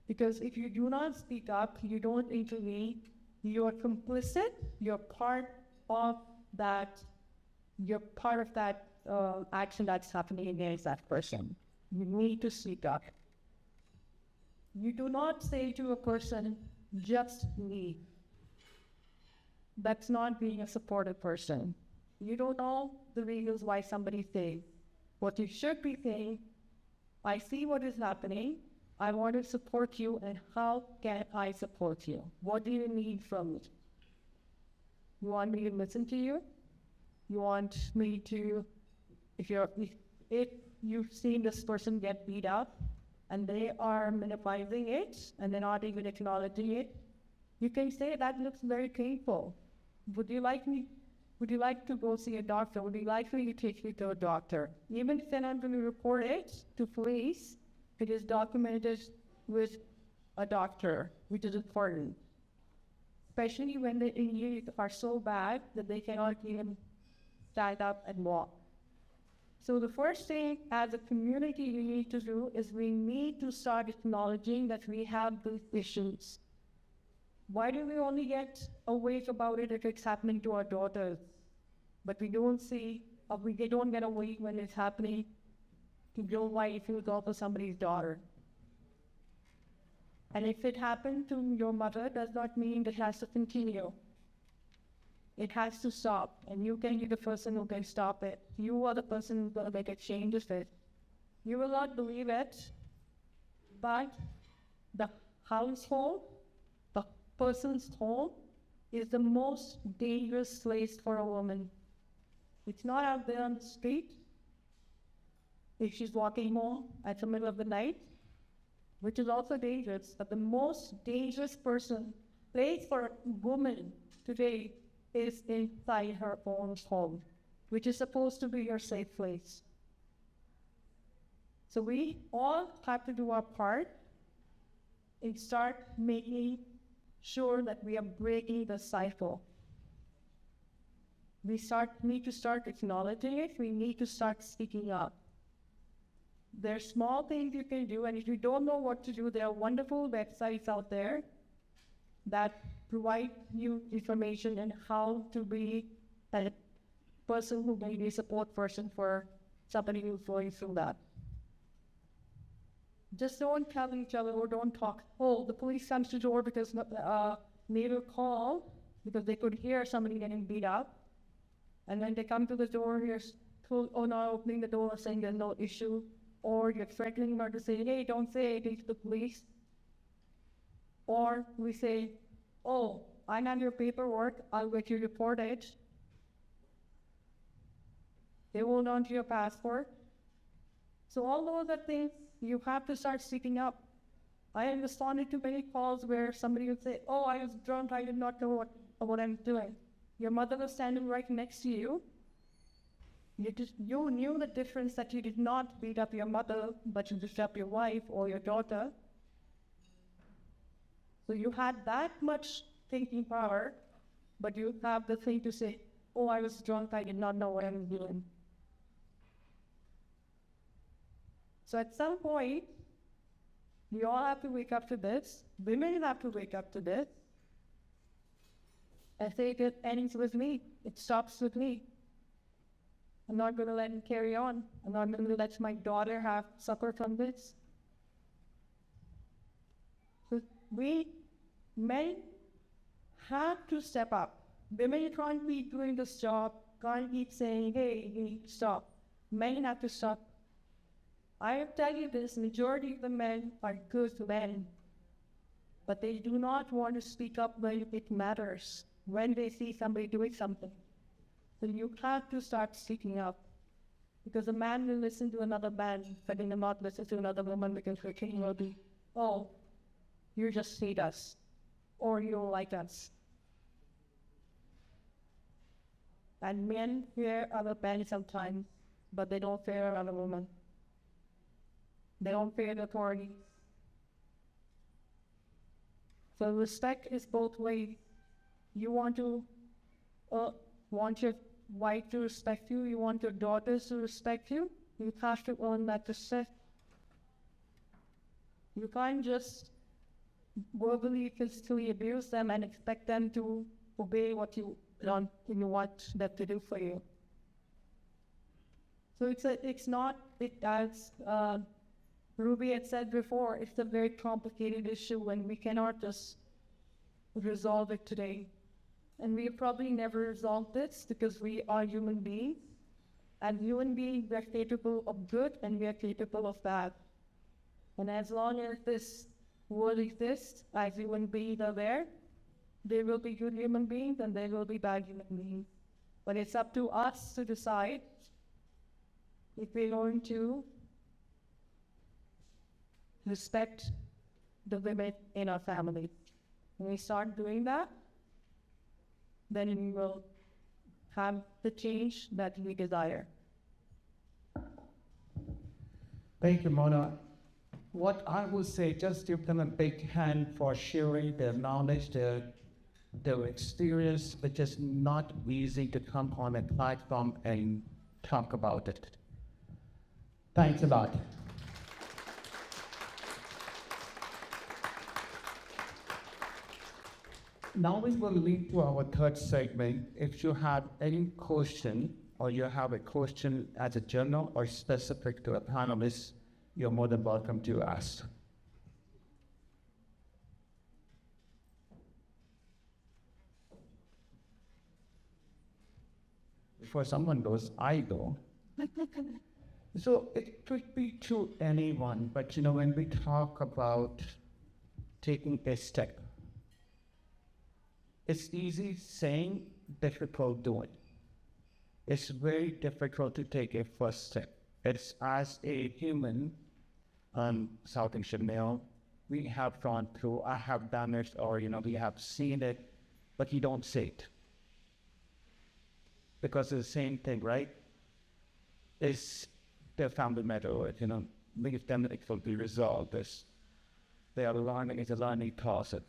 [SPEAKER 5] Because if you do not speak up, you don't intervene, you're complicit, you're part of that, action that's happening against that person. You need to speak up. You do not say to a person, just leave. That's not being a supportive person. You don't know the reasons why somebody says. What you should be saying, I see what is happening, I want to support you, and how can I support you? What do you need from me? You want me to listen to you? You want me to, if you've seen this person get beat up and they are minimizing it and they're not even acknowledging it, you can say that looks very painful. Would you like to go see a doctor? Would you like me to take you to a doctor? Even if they're not going to report it to police, it is documented with a doctor, which is important. Especially when the injuries are so bad that they cannot even stand up and walk. So the first thing as a community we need to do is we need to start acknowledging that we have these issues. Why do we only get awake about it if it's happening to our daughters? But we don't they don't get awake when it's happening to Joe White if it was also somebody's daughter. And if it happened to your mother, does not mean that it has to continue. It has to stop, and you can be the person who can stop it. You are the person who's going to make a change of it. You will not believe it, but the household, the person's home, is the most dangerous place for a woman. It's not out there on the street. If she's walking home at the middle of the night, which is also dangerous, but the most dangerous place for a woman today is inside her own home, which is supposed to be your safe place. So we all have to do our part and start making sure that we are breaking the cycle. We need to start acknowledging it. We need to start speaking up. There's small things you can do, and if you don't know what to do, there are wonderful websites out there that provide you information on how to be a person who may be a support person for somebody who's going through that. Just don't tell each other or don't talk, oh, the police comes to the door because neighbor called because they could hear somebody getting beat up. And then they come to the door, you're told, oh no, opening the door saying there's no issue. Or you're threatening her to say, hey, don't say anything to the police. Or we say, oh, I have your paperwork, I'll get you reported. They hold on to your passport. So all those are things you have to start speaking up. I have responded to many calls where somebody would say, oh, I was drunk, I did not know what I'm doing. Your mother was standing right next to you. You knew the difference that you did not beat up your mother, but you beat up your wife or your daughter. So you had that much thinking power, but you have the thing to say, oh, I was drunk, I did not know what I was doing. So at some point, we all have to wake up to this. Women have to wake up to this. And say it ends with me. It stops with me. I'm not going to let it carry on. I'm not going to let my daughter suffer from this. So men have to step up. Women can't be doing this job, can't keep saying, hey, stop. Men have to stop. I tell you this, majority of the men are good men, but they do not want to speak up when it matters, when they see somebody doing something. So you have to start speaking up, because a man will listen to another man, but he will not listen to another woman because her king will be, oh, you just hate us, or you don't like us. And men fear other men sometimes, but they don't fear another woman. They don't fear the authorities. So respect is both ways. You want your wife to respect you, you want your daughters to respect you, you have to earn that respect. You can't just verbally, physically abuse them and expect them to obey what you want them to do for you. So as Ruby had said before, it's a very complicated issue and we cannot just resolve it today. And we probably never resolve this because we are human beings. And human beings are capable of good and we are capable of bad. And as long as this world exists, as human beings are there will be good human beings and there will be bad human beings. But it's up to us to decide if we're going to respect the women in our family. When we start doing that, then we will have the change that we desire.
[SPEAKER 1] Thank you, Mona. What I would say, just give them a big hand for sharing their knowledge, their experience, which is not easy to come on a platform and talk about it. Thanks a lot. Now we will lead to our third segment. If you have any question or you have a question as a general or specific to a panelist, you're more than welcome to ask. Before someone goes, I go. So it could be to anyone, but when we talk about taking a step, it's easy saying, difficult doing. It's very difficult to take a first step. It's as a human, South Asian male, we have gone through, I have done it, or we have seen it, but you don't say it. Because it's the same thing, right? It's their family matter, leave them, it will be resolved. They are learning, it's a learning process.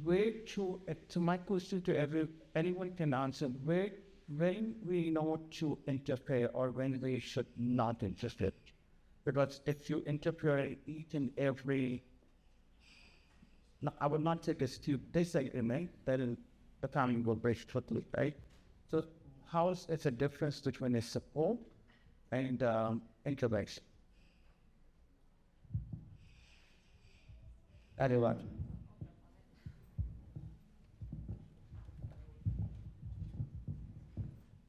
[SPEAKER 1] To my question to anyone can answer, when we know to interfere or when we should not interfere. Because if you interfere in each and every, I would not take a disagreement, then the family will break quickly, right? So how is it's a difference between a support and intervention? Anyone?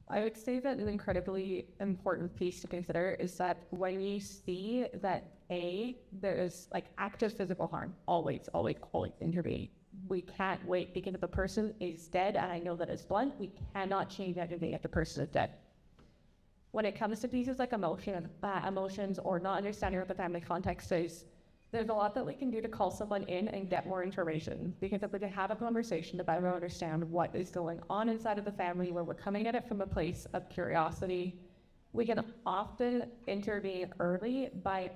[SPEAKER 6] I would say that an incredibly important piece to consider is that when you see that there is active physical harm, always intervene. We can't wait because if the person is dead, and I know that it's blunt, we cannot change anything if the person is dead. When it comes to pieces like emotions or not understanding what the family context is, there's a lot that we can do to call someone in and get more information. Because if we can have a conversation to better understand what is going on inside of the family, where we're coming at it from a place of curiosity, we can often intervene early by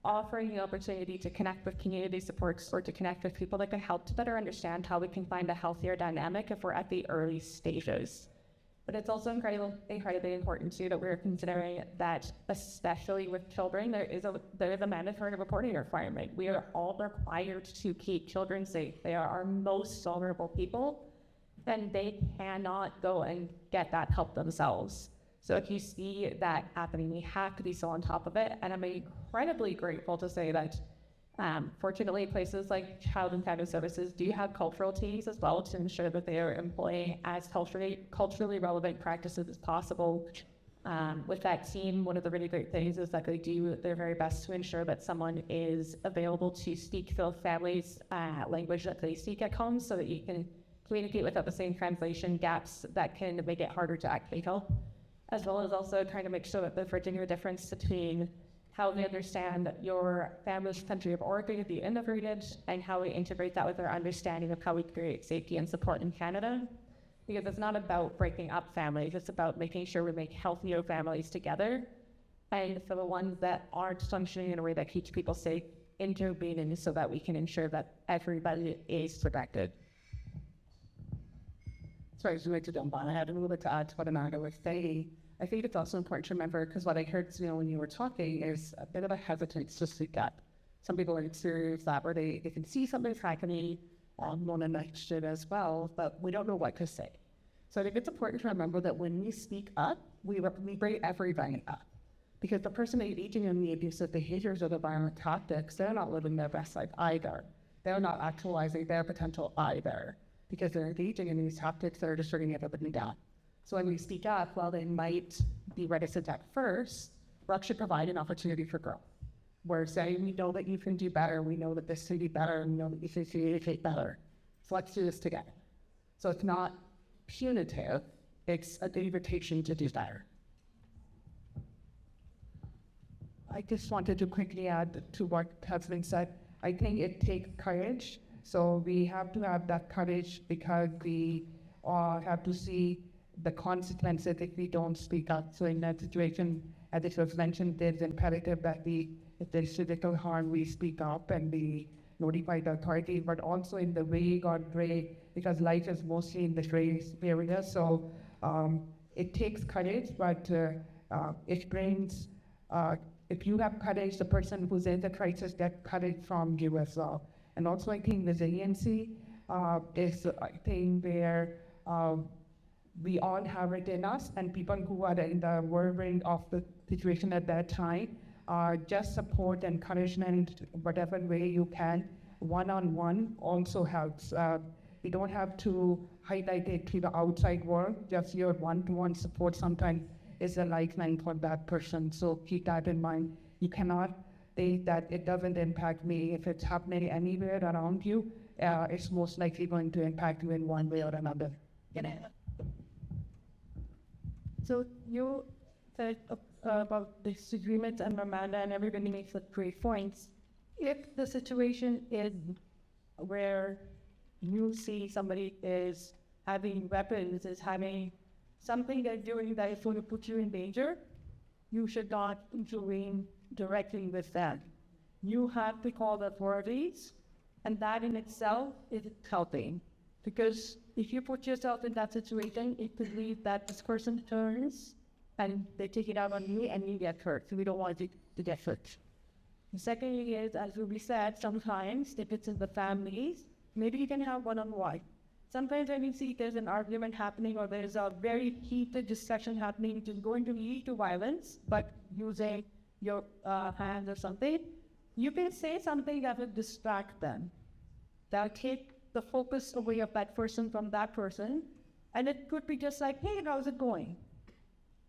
[SPEAKER 6] offering the opportunity to connect with community supports or to connect with people that can help to better understand how we can find a healthier dynamic if we're at the early stages. But it's also incredibly important too that we're considering that, especially with children, there is a mandatory reporting requirement. We are all required to keep children safe. They are our most vulnerable people, and they cannot go and get that help themselves. So if you see that happening, we have to be so on top of it. And I'm incredibly grateful to say that fortunately, places like Child and Family Services do have cultural teams as well to ensure that they are employing as culturally relevant practices as possible. With that team, one of the really great things is that they do their very best to ensure that someone is available to speak the family's language that they speak at home so that you can communicate without the same translation gaps that can make it harder to actually help, as well as also trying to make sure that the bridging the difference between how they understand your family's country of origin if you immigrated, and how we integrate that with our understanding of how we create safety and support in Canada. Because it's not about breaking up families, it's about making sure we make healthier families together. And for the ones that aren't functioning in a way that keeps people safe, intervening so that we can ensure that everybody is protected.
[SPEAKER 7] Sorry, I just wanted to jump on. I had a little bit to add to what Amanda was saying.
[SPEAKER 6] I think it's also important to remember, because what I heard, when you were talking is a bit of a hesitance to speak up. Some people are serious that where they can see something's happening on an initiative as well, but we don't know what to say. So I think it's important to remember that when we speak up, we bring everybody up. Because the person engaging in the abusive behaviors or the violent tactics, they're not living their best life either. They're not actualizing their potential either. Because they're engaging in these tactics, they're just bringing everybody down. So when we speak up, while they might be reticent at first, we actually provide an opportunity for growth. We're saying, we know that you can do better, we know that this can be better, and we know that you can communicate better. So let's do this together. So it's not punitive, it's an invitation to do better. I just wanted to quickly add to what has been said. I think it takes courage. So we have to have that courage because we have to see the consequences if we don't speak up. So in that situation, as it was mentioned, there's imperative that if there's physical harm, we speak up and we notify the authorities, but also in the vague or gray, because life is mostly in the gray area. So it takes courage, but it brings, if you have courage, the person who's in the crisis gets courage from you as well. And also I think resiliency is a thing where we all have it in us, and people who are in the whirlwind of the situation at that time, just support, encouragement, whatever way you can, one-on-one also helps. We don't have to highlight it to the outside world, just your one-to-one support sometimes is a lifeline for that person. So keep that in mind. You cannot say that it doesn't impact me. If it's happening anywhere around you, it's most likely going to impact you in one way or another. So you said about disagreements and Amanda, and everybody makes great points. If the situation is where you see somebody is having weapons, is having something they're doing that is going to put you in danger, you should not intervene directly with them. You have to call the authorities, and that in itself is helping. Because if you put yourself in that situation, it could lead that this person turns and they take it out on you and you get hurt. So we don't want you to get hurt. The second thing is, as Ruby said, sometimes if it's in the families, maybe you can have one-on-one. Sometimes when you see there's an argument happening or there's a very heated discussion happening, which is going to lead to violence, but using your hands or something, you can say something that will distract them. That'll take the focus away of that person from that person. And it could be just like, hey, how's it going?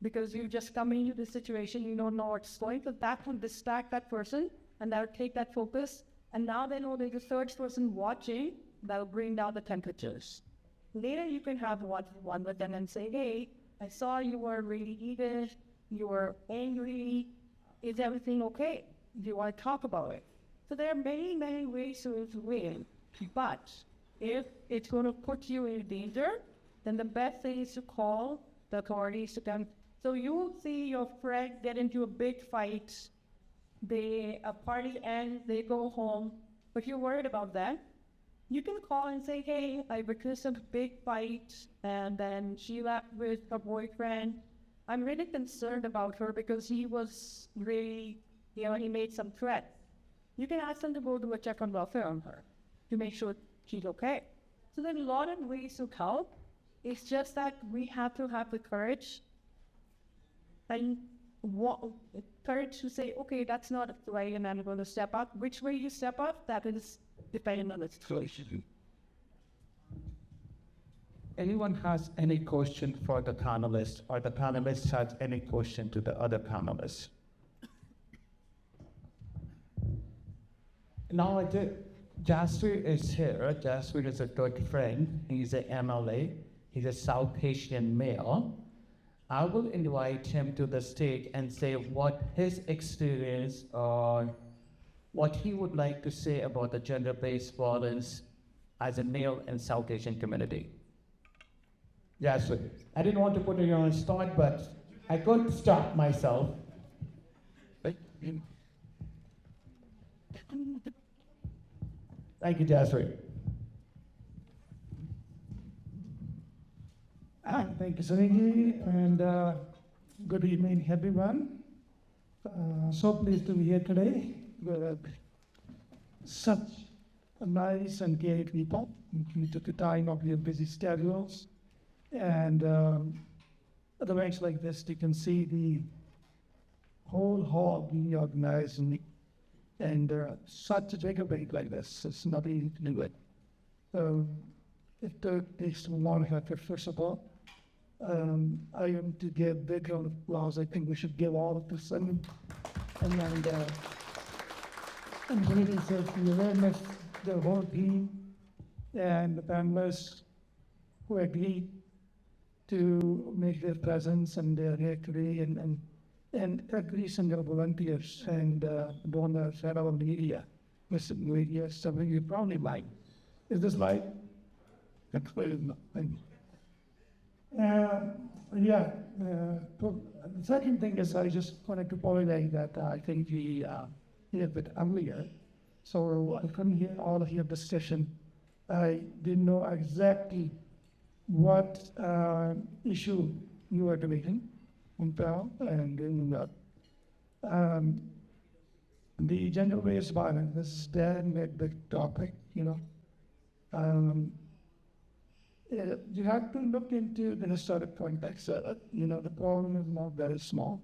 [SPEAKER 6] Because you just come into the situation, you don't know what's going, so that will distract that person and that'll take that focus. And now they know there's a third person watching, that'll bring down the temperatures. Later you can have one-on-one with them and say, hey, I saw you were really heated, you were angry, is everything okay? Do you want to talk about it? So there are many, many ways to intervene, but if it's going to put you in danger, then the best thing is to call the authorities to come. So you will see your friend get into a big fight, a party ends, they go home, but you're worried about that. You can call and say, hey, I witnessed a big fight, and then she left with her boyfriend. I'm really concerned about her because he was really, he made some threat. You can ask them to go do a check on welfare on her to make sure she's okay. So there are a lot of ways to help. It's just that we have to have the courage and courage to say, okay, that's not the way, and I'm going to step up. Which way you step up, that is depending on the situation.
[SPEAKER 1] Anyone has any question for the panelists, or the panelists has any question to the other panelists? Now I do. Jasper is here. Jasper is a good friend. He's an MLA. He's a South Asian male. I will invite him to the stage and say what his experience or what he would like to say about the gender-based violence as a male in South Asian community. Jasper, I didn't want to put you on the spot, but I could stop myself. Thank you, Jasper.
[SPEAKER 8] Thank you, Sunny. And Good evening, everyone. So pleased to be here today with such a nice and gay people. You took the time of your busy schedules. And at events like this, you can see the whole hall being organized and such a big event like this. It's not easy to do it. So it takes a lot of effort, first of all. I am to give big round of applause. I think we should give all of this and really serve the awareness, the whole team, and the panelists who agreed to make their presence and their here today, and every single volunteers and donors and our media, Mr. Media, something you probably like. Is this light? That's clear enough. Thank you. The second thing is I just wanted to apologize that I think we hit a bit earlier, so I couldn't hear all of your discussion. I didn't know exactly what issue you were debating and the gender-based violence. This is dead big topic, you have to look into the historic context. The problem is not very small.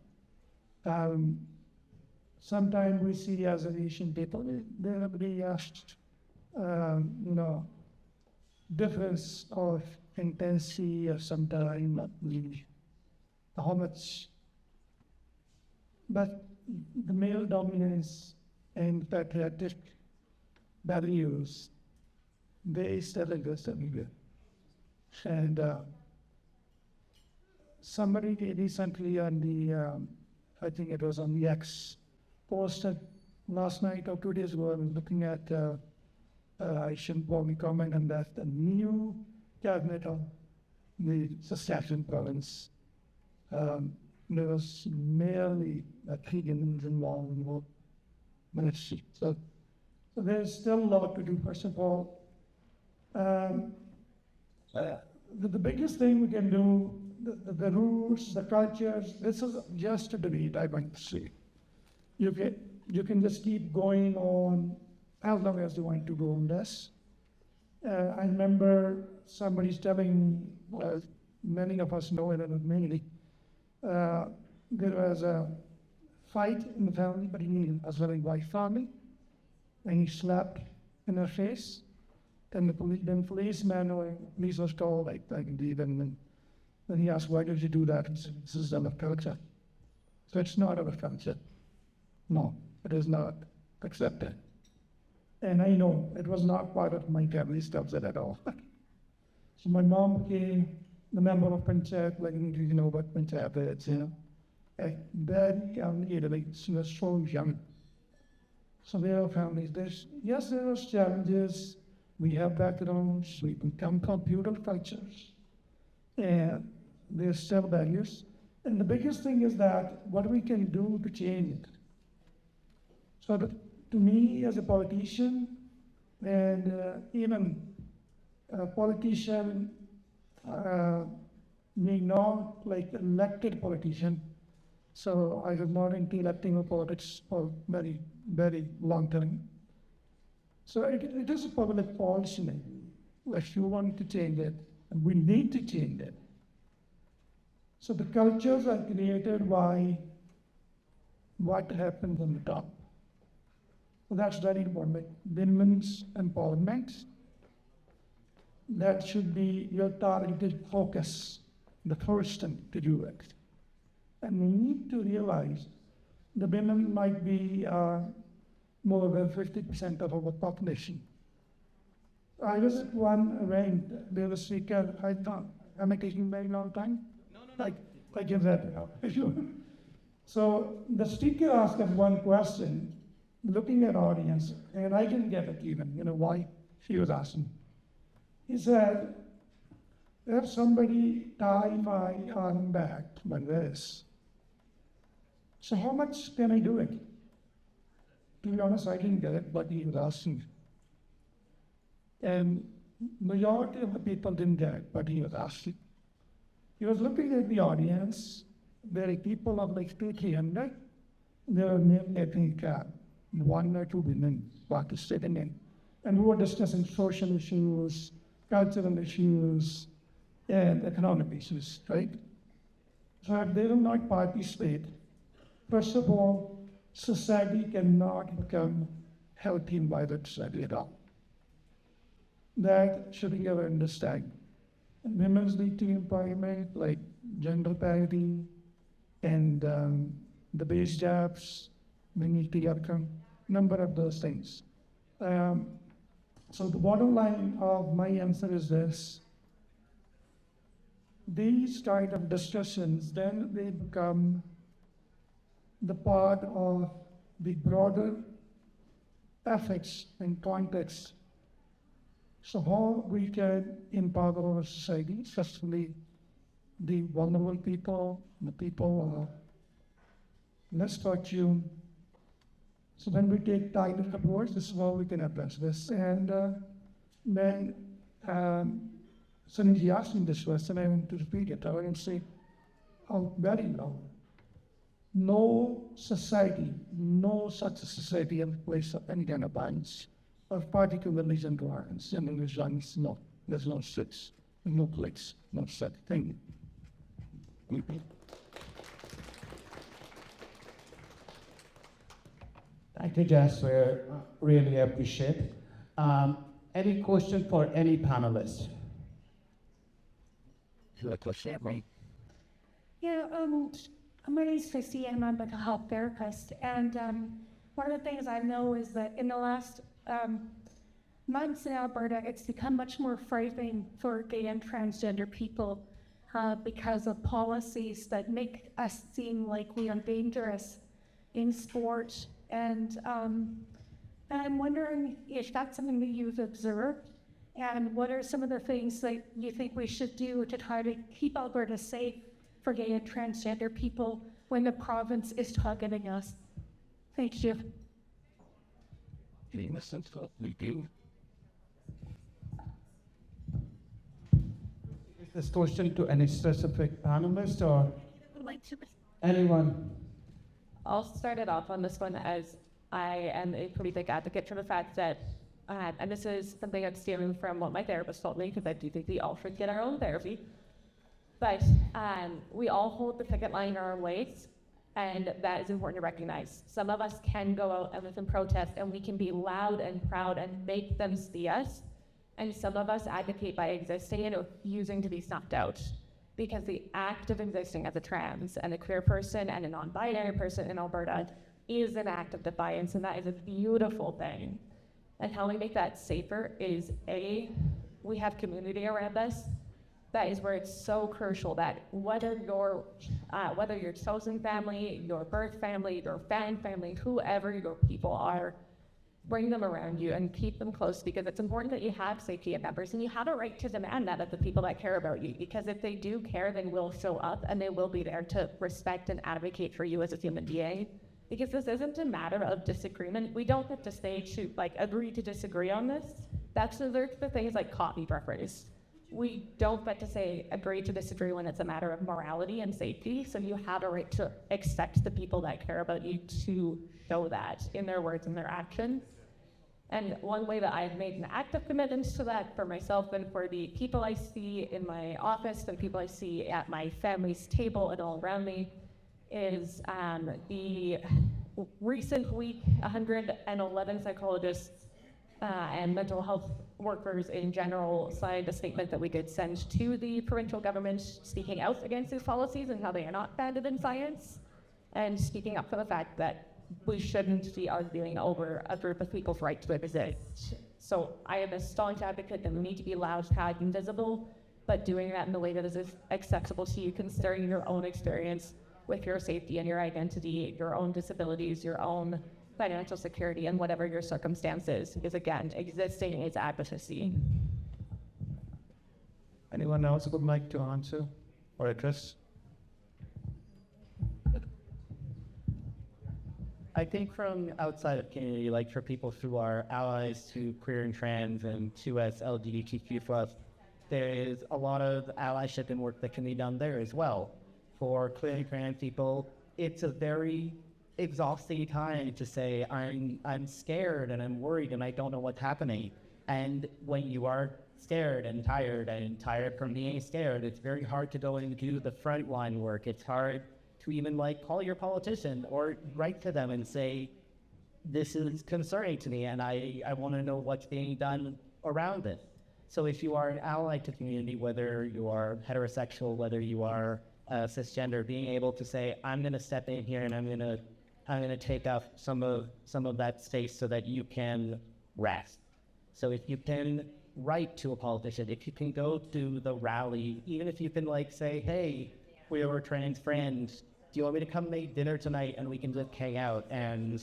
[SPEAKER 8] Sometimes we see as Asian people, there will be difference of intensity or sometimes how much. But the male dominance and patriotic values, they still exist everywhere. And somebody recently on the, I think it was on the X, posted last night or 2 days ago, I was looking at, I shouldn't probably comment on that, the new cabinet of the Saskatchewan province. There was merely a Keegan's involved in the ministry. So there's still a lot to do, first of all. The biggest thing we can do, the rules, the cultures, this is just a debate, I want to say. You can just keep going on as long as you want to go on this. I remember somebody's telling me, many of us know it mainly, there was a fight in the family between a husband and wife family, and he slapped in her face. And the policeman or police was told, I believe, and then he asked, why did you do that? He said, this is our culture. So it's not our culture. No, it is not accepted. And I know it was not part of my family's culture at all. So my mom became the member of Panchayat, like, you know what Panchayat is, At very young age, like, she was so young. So there are families, there are challenges. We have backgrounds, we become computer cultures, and there's still values. And the biggest thing is that what we can do to change it. So to me, as a politician, and even a politician, me not like elected politician, so I was not into electing politics for very, very long time. So it is a public policy. If you want to change it, and we need to change it. So the cultures are created by what happens on the top. So that's very important. Women's empowerment. That should be your targeted focus, the first thing to do it. And we need to realize the women might be more than 50% of our population. I was at one event where the speaker, I thought, am I taking a very long time? No. I give that up. So the speaker asked him one question, looking at audience, and I didn't get it even, why he was asking. He said, if somebody tied my arm back like this, so how much can I do it? To be honest, I didn't get it, but he was asking. And majority of the people didn't get it, but he was asking. He was looking at the audience, there are people of like 200-300. There are maybe, I think, one or two women participating in, and we were discussing social issues, cultural issues, and economic issues, right? So if they do not participate, first of all, society cannot become healthy and vibrant society at all. That should be ever understand. And women's lead to employment, like gender parity, and the base jobs, we need to outcome, number of those things. So the bottom line of my answer is this. These kind of discussions, then they become the part of the broader ethics and context. So how we can empower our society, especially the vulnerable people, the people less fortune. So when we take title approach, this is how we can address this. And then Sunny asked me this question, I want to repeat it. I want to say how very low. No society, no such a society in place of any kind of violence, of particular religion to violence. And in Islam, no, there's no such, no place, no such thing.
[SPEAKER 1] Thank you, Jess. We really appreciate it. Any question for any panelist?
[SPEAKER 5] Yeah, my name is Christy, and I'm a mental health therapist. And one of the things I know is that in the last months in Alberta, it's become much more frightening for gay and transgender people because of policies that make us seem like we are dangerous in sport. And I'm wondering if that's something that you've observed, and what are some of the things that you think we should do to try to keep Alberta safe for gay and transgender people when the province is targeting us? Thank you.
[SPEAKER 1] Is this question to any specific panelist or anyone?
[SPEAKER 6] I'll start it off on this one, as I am a pretty big advocate for the fact that, and this is something I'm stealing from what my therapist told me, because I do think we all should get our own therapy, but we all hold the picket line in our own ways, and that is important to recognize. Some of us can go out and listen protest, and we can be loud and proud and make them see us, and some of us advocate by existing and refusing to be snuffed out. Because the act of existing as a trans and a queer person and a non-binary person in Alberta is an act of defiance, and that is a beautiful thing. And how we make that safer is we have community around us. That is where it's so crucial that whether your chosen family, your birth family, your fan family, whoever your people are, bring them around you and keep them close, because it's important that you have safety in numbers, and you have a right to demand that of the people that care about you, because if they do care, they will show up and they will be there to respect and advocate for you as a human being. Because this isn't a matter of disagreement. We don't get to say to agree to disagree on this. That's the things like coffee preference. We don't get to say agree to disagree when it's a matter of morality and safety. So you have a right to expect the people that care about you to show that in their words and their actions. And one way that I've made an active commitment to that for myself and for the people I see in my office and people I see at my family's table and all around me is the recent week, 111 psychologists and mental health workers in general signed a statement that we did send to the provincial government speaking out against these policies and how they are not founded in science, and speaking up for the fact that we shouldn't be arguing over a group of people's right to exist. So I am a staunch advocate that we need to be loud, proud, and visible, but doing that in the way that is accessible to you, considering your own experience with your safety and your identity, your own disabilities, your own financial security, and whatever your circumstances. Because again, existing is advocacy.
[SPEAKER 1] Anyone else would like to answer or address?
[SPEAKER 7] I think from outside of community, like for people who are allies to queer and trans and to us LGBTQ+, there is a lot of allyship and work that can be done there as well. for clearly trans people, it's a very exhausting time to say, I'm scared and I'm worried and I don't know what's happening. And when you are scared and tired from being scared, it's very hard to go and do the frontline work. It's hard to even like call your politician or write to them and say, this is concerning to me and I want to know what's being done around it. So if you are an ally to the community, whether you are heterosexual, whether you are cisgender, being able to say, I'm going to step in here and I'm going to take up some of that space so that you can rest. So if you can write to a politician, if you can go to the rally, even if you can like say, hey, we are trans friends, do you want me to come make dinner tonight and we can just hang out and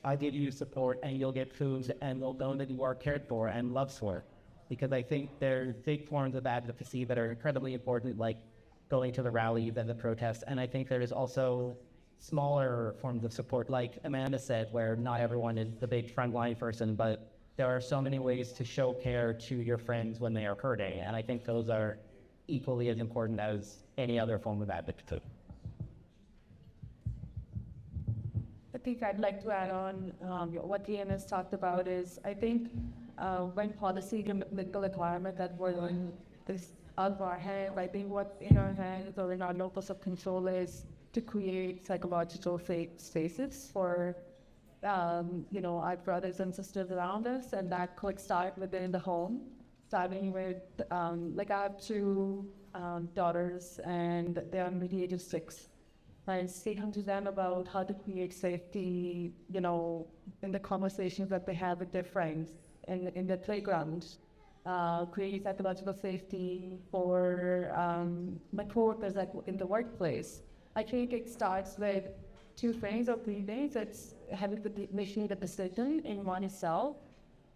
[SPEAKER 7] I'll give you support and you'll get food and they'll know that you are cared for and loved for. Because I think there's big forms of advocacy that are incredibly important, like going to the rallies and the protests. And I think there is also smaller forms of support, like Amanda said, where not everyone is the big frontline person, but there are so many ways to show care to your friends when they are hurting. And I think those are equally as important as any other form of advocacy.
[SPEAKER 6] I think I'd like to add on what Ian has talked about is, I think when policy and political requirement that were in this out of our hand, I think what in our hands or in our locus of control is to create psychological safe spaces for our brothers and sisters around us, and that could start within the home, starting with like I have two daughters and they are under the age of 6. And speaking to them about how to create safety, in the conversations that they have with their friends in the playground, create psychological safety for my coworkers in the workplace. I think it starts with 2 things or 3 things. It's making the decision in one itself,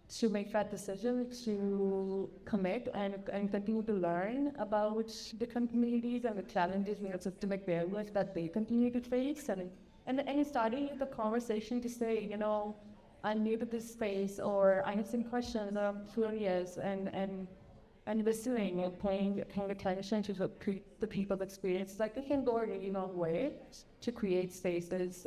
[SPEAKER 6] to make that decision to commit and continue to learn about different communities and the challenges and the systemic barriers that they continue to face. And starting the conversation to say, I'm new to this space, or I have some questions, I'm curious, and listening and paying attention to the people's experience. Like, it can go a really long way to create spaces.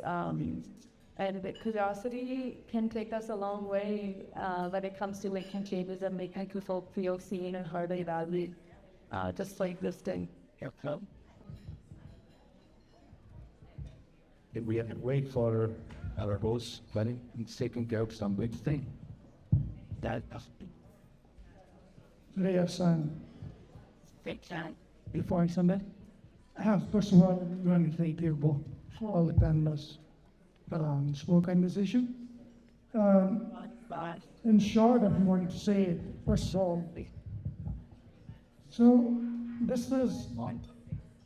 [SPEAKER 6] And the curiosity can take us a long way when it comes to making changes and making people feel seen and heard and valued, just like this thing.
[SPEAKER 3] If we have to wait for our host, planning and taking care of some big thing, that
[SPEAKER 8] Yes, before I send it, first of all, I'm going to thank you for all the panelists spoke on this issue. In short, I'm going to say it first of all. So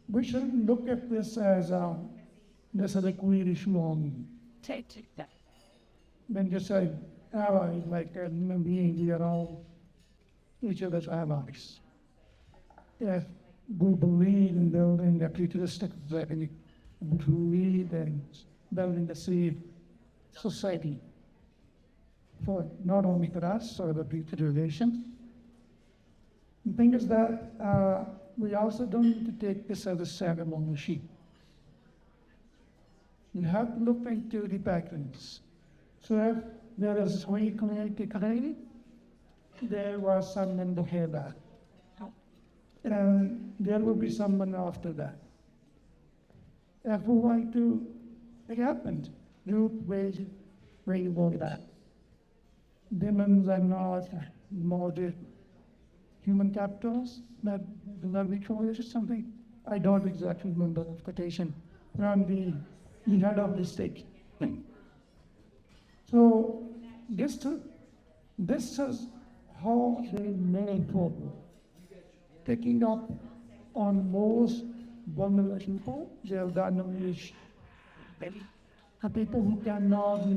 [SPEAKER 8] we shouldn't look at this as a queer issue on. When you say allies, like a human being, we are all each other's allies. If we believe in building a futuristic society, we believe in building a safe society for not only for us or the future generations. The thing is that we also don't need to take this as a ceremony sheet. You have to look into the patterns. So if there is one community, there was someone before that. And there will be someone after that. If we want to, it happened. New ways bring about that. Demons are not modern human capitals that we call it or something. I don't exactly remember the quotation from the head of the state. So this is how they made people taking up on most vulnerable people. They have done people who cannot,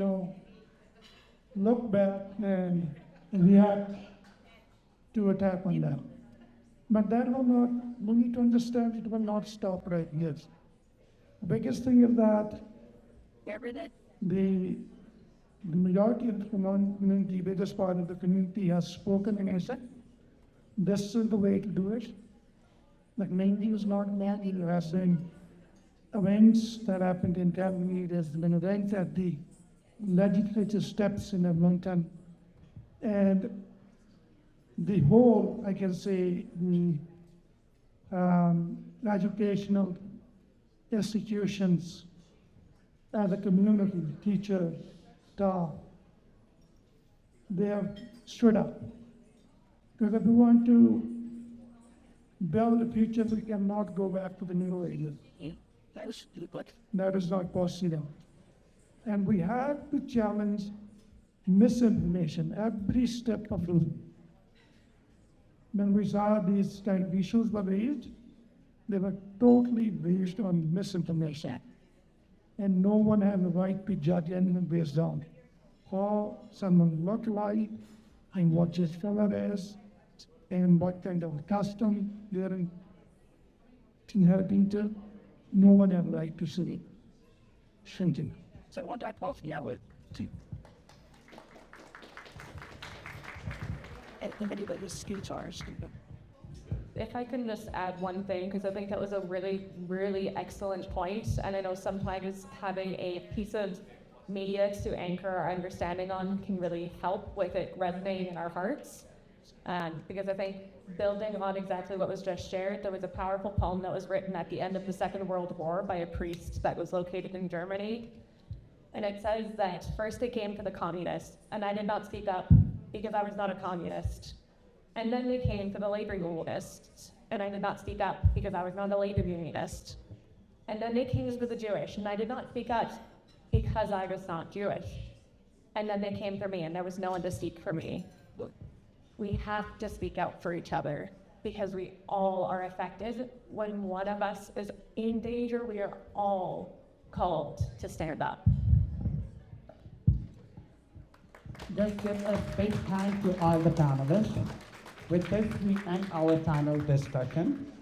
[SPEAKER 8] look back and react to attack on them. But that will not, we need to understand it will not stop right here. The biggest thing is that the majority of the community, biggest part of the community has spoken and said, this is the way to do it. like mainly was not mainly addressing events that happened in Calgary. There's been events at the legislature steps in Edmonton, and the whole, I can say, the educational institutions as a community, teachers, staff, they have stood up. Because if we want to build a future, we cannot go back to the Middle Ages. That is not possible. And we have to challenge misinformation every step of the way. When we saw these kind of issues were raised, they were totally based on misinformation. And no one had the right to judge anyone based on how someone looked like, and what his color is, and what kind of custom they're inheriting to. No one had the right to say something. So what I thought, yeah, with anybody's skills are.
[SPEAKER 6] If I can just add one thing, because I think that was a really, really excellent point, and I know sometimes having a piece of media to anchor our understanding on can really help with it resonating in our hearts. Because I think building on exactly what was just shared, there was a powerful poem that was written at the end of the Second World War by a priest that was located in Germany. And it says that first they came for the communists, and I did not speak up because I was not a communist. And then they came for the labor unionists, and I did not speak up because I was not a labor unionist. And then they came for the Jewish, and I did not speak up because I was not Jewish. And then they came for me, and there was no one to speak for me. We have to speak out for each other because we all are affected. When one of us is in danger, we are all called to stand up.
[SPEAKER 1] Just give a big thank to all the panelists. With this, we end our panel discussion.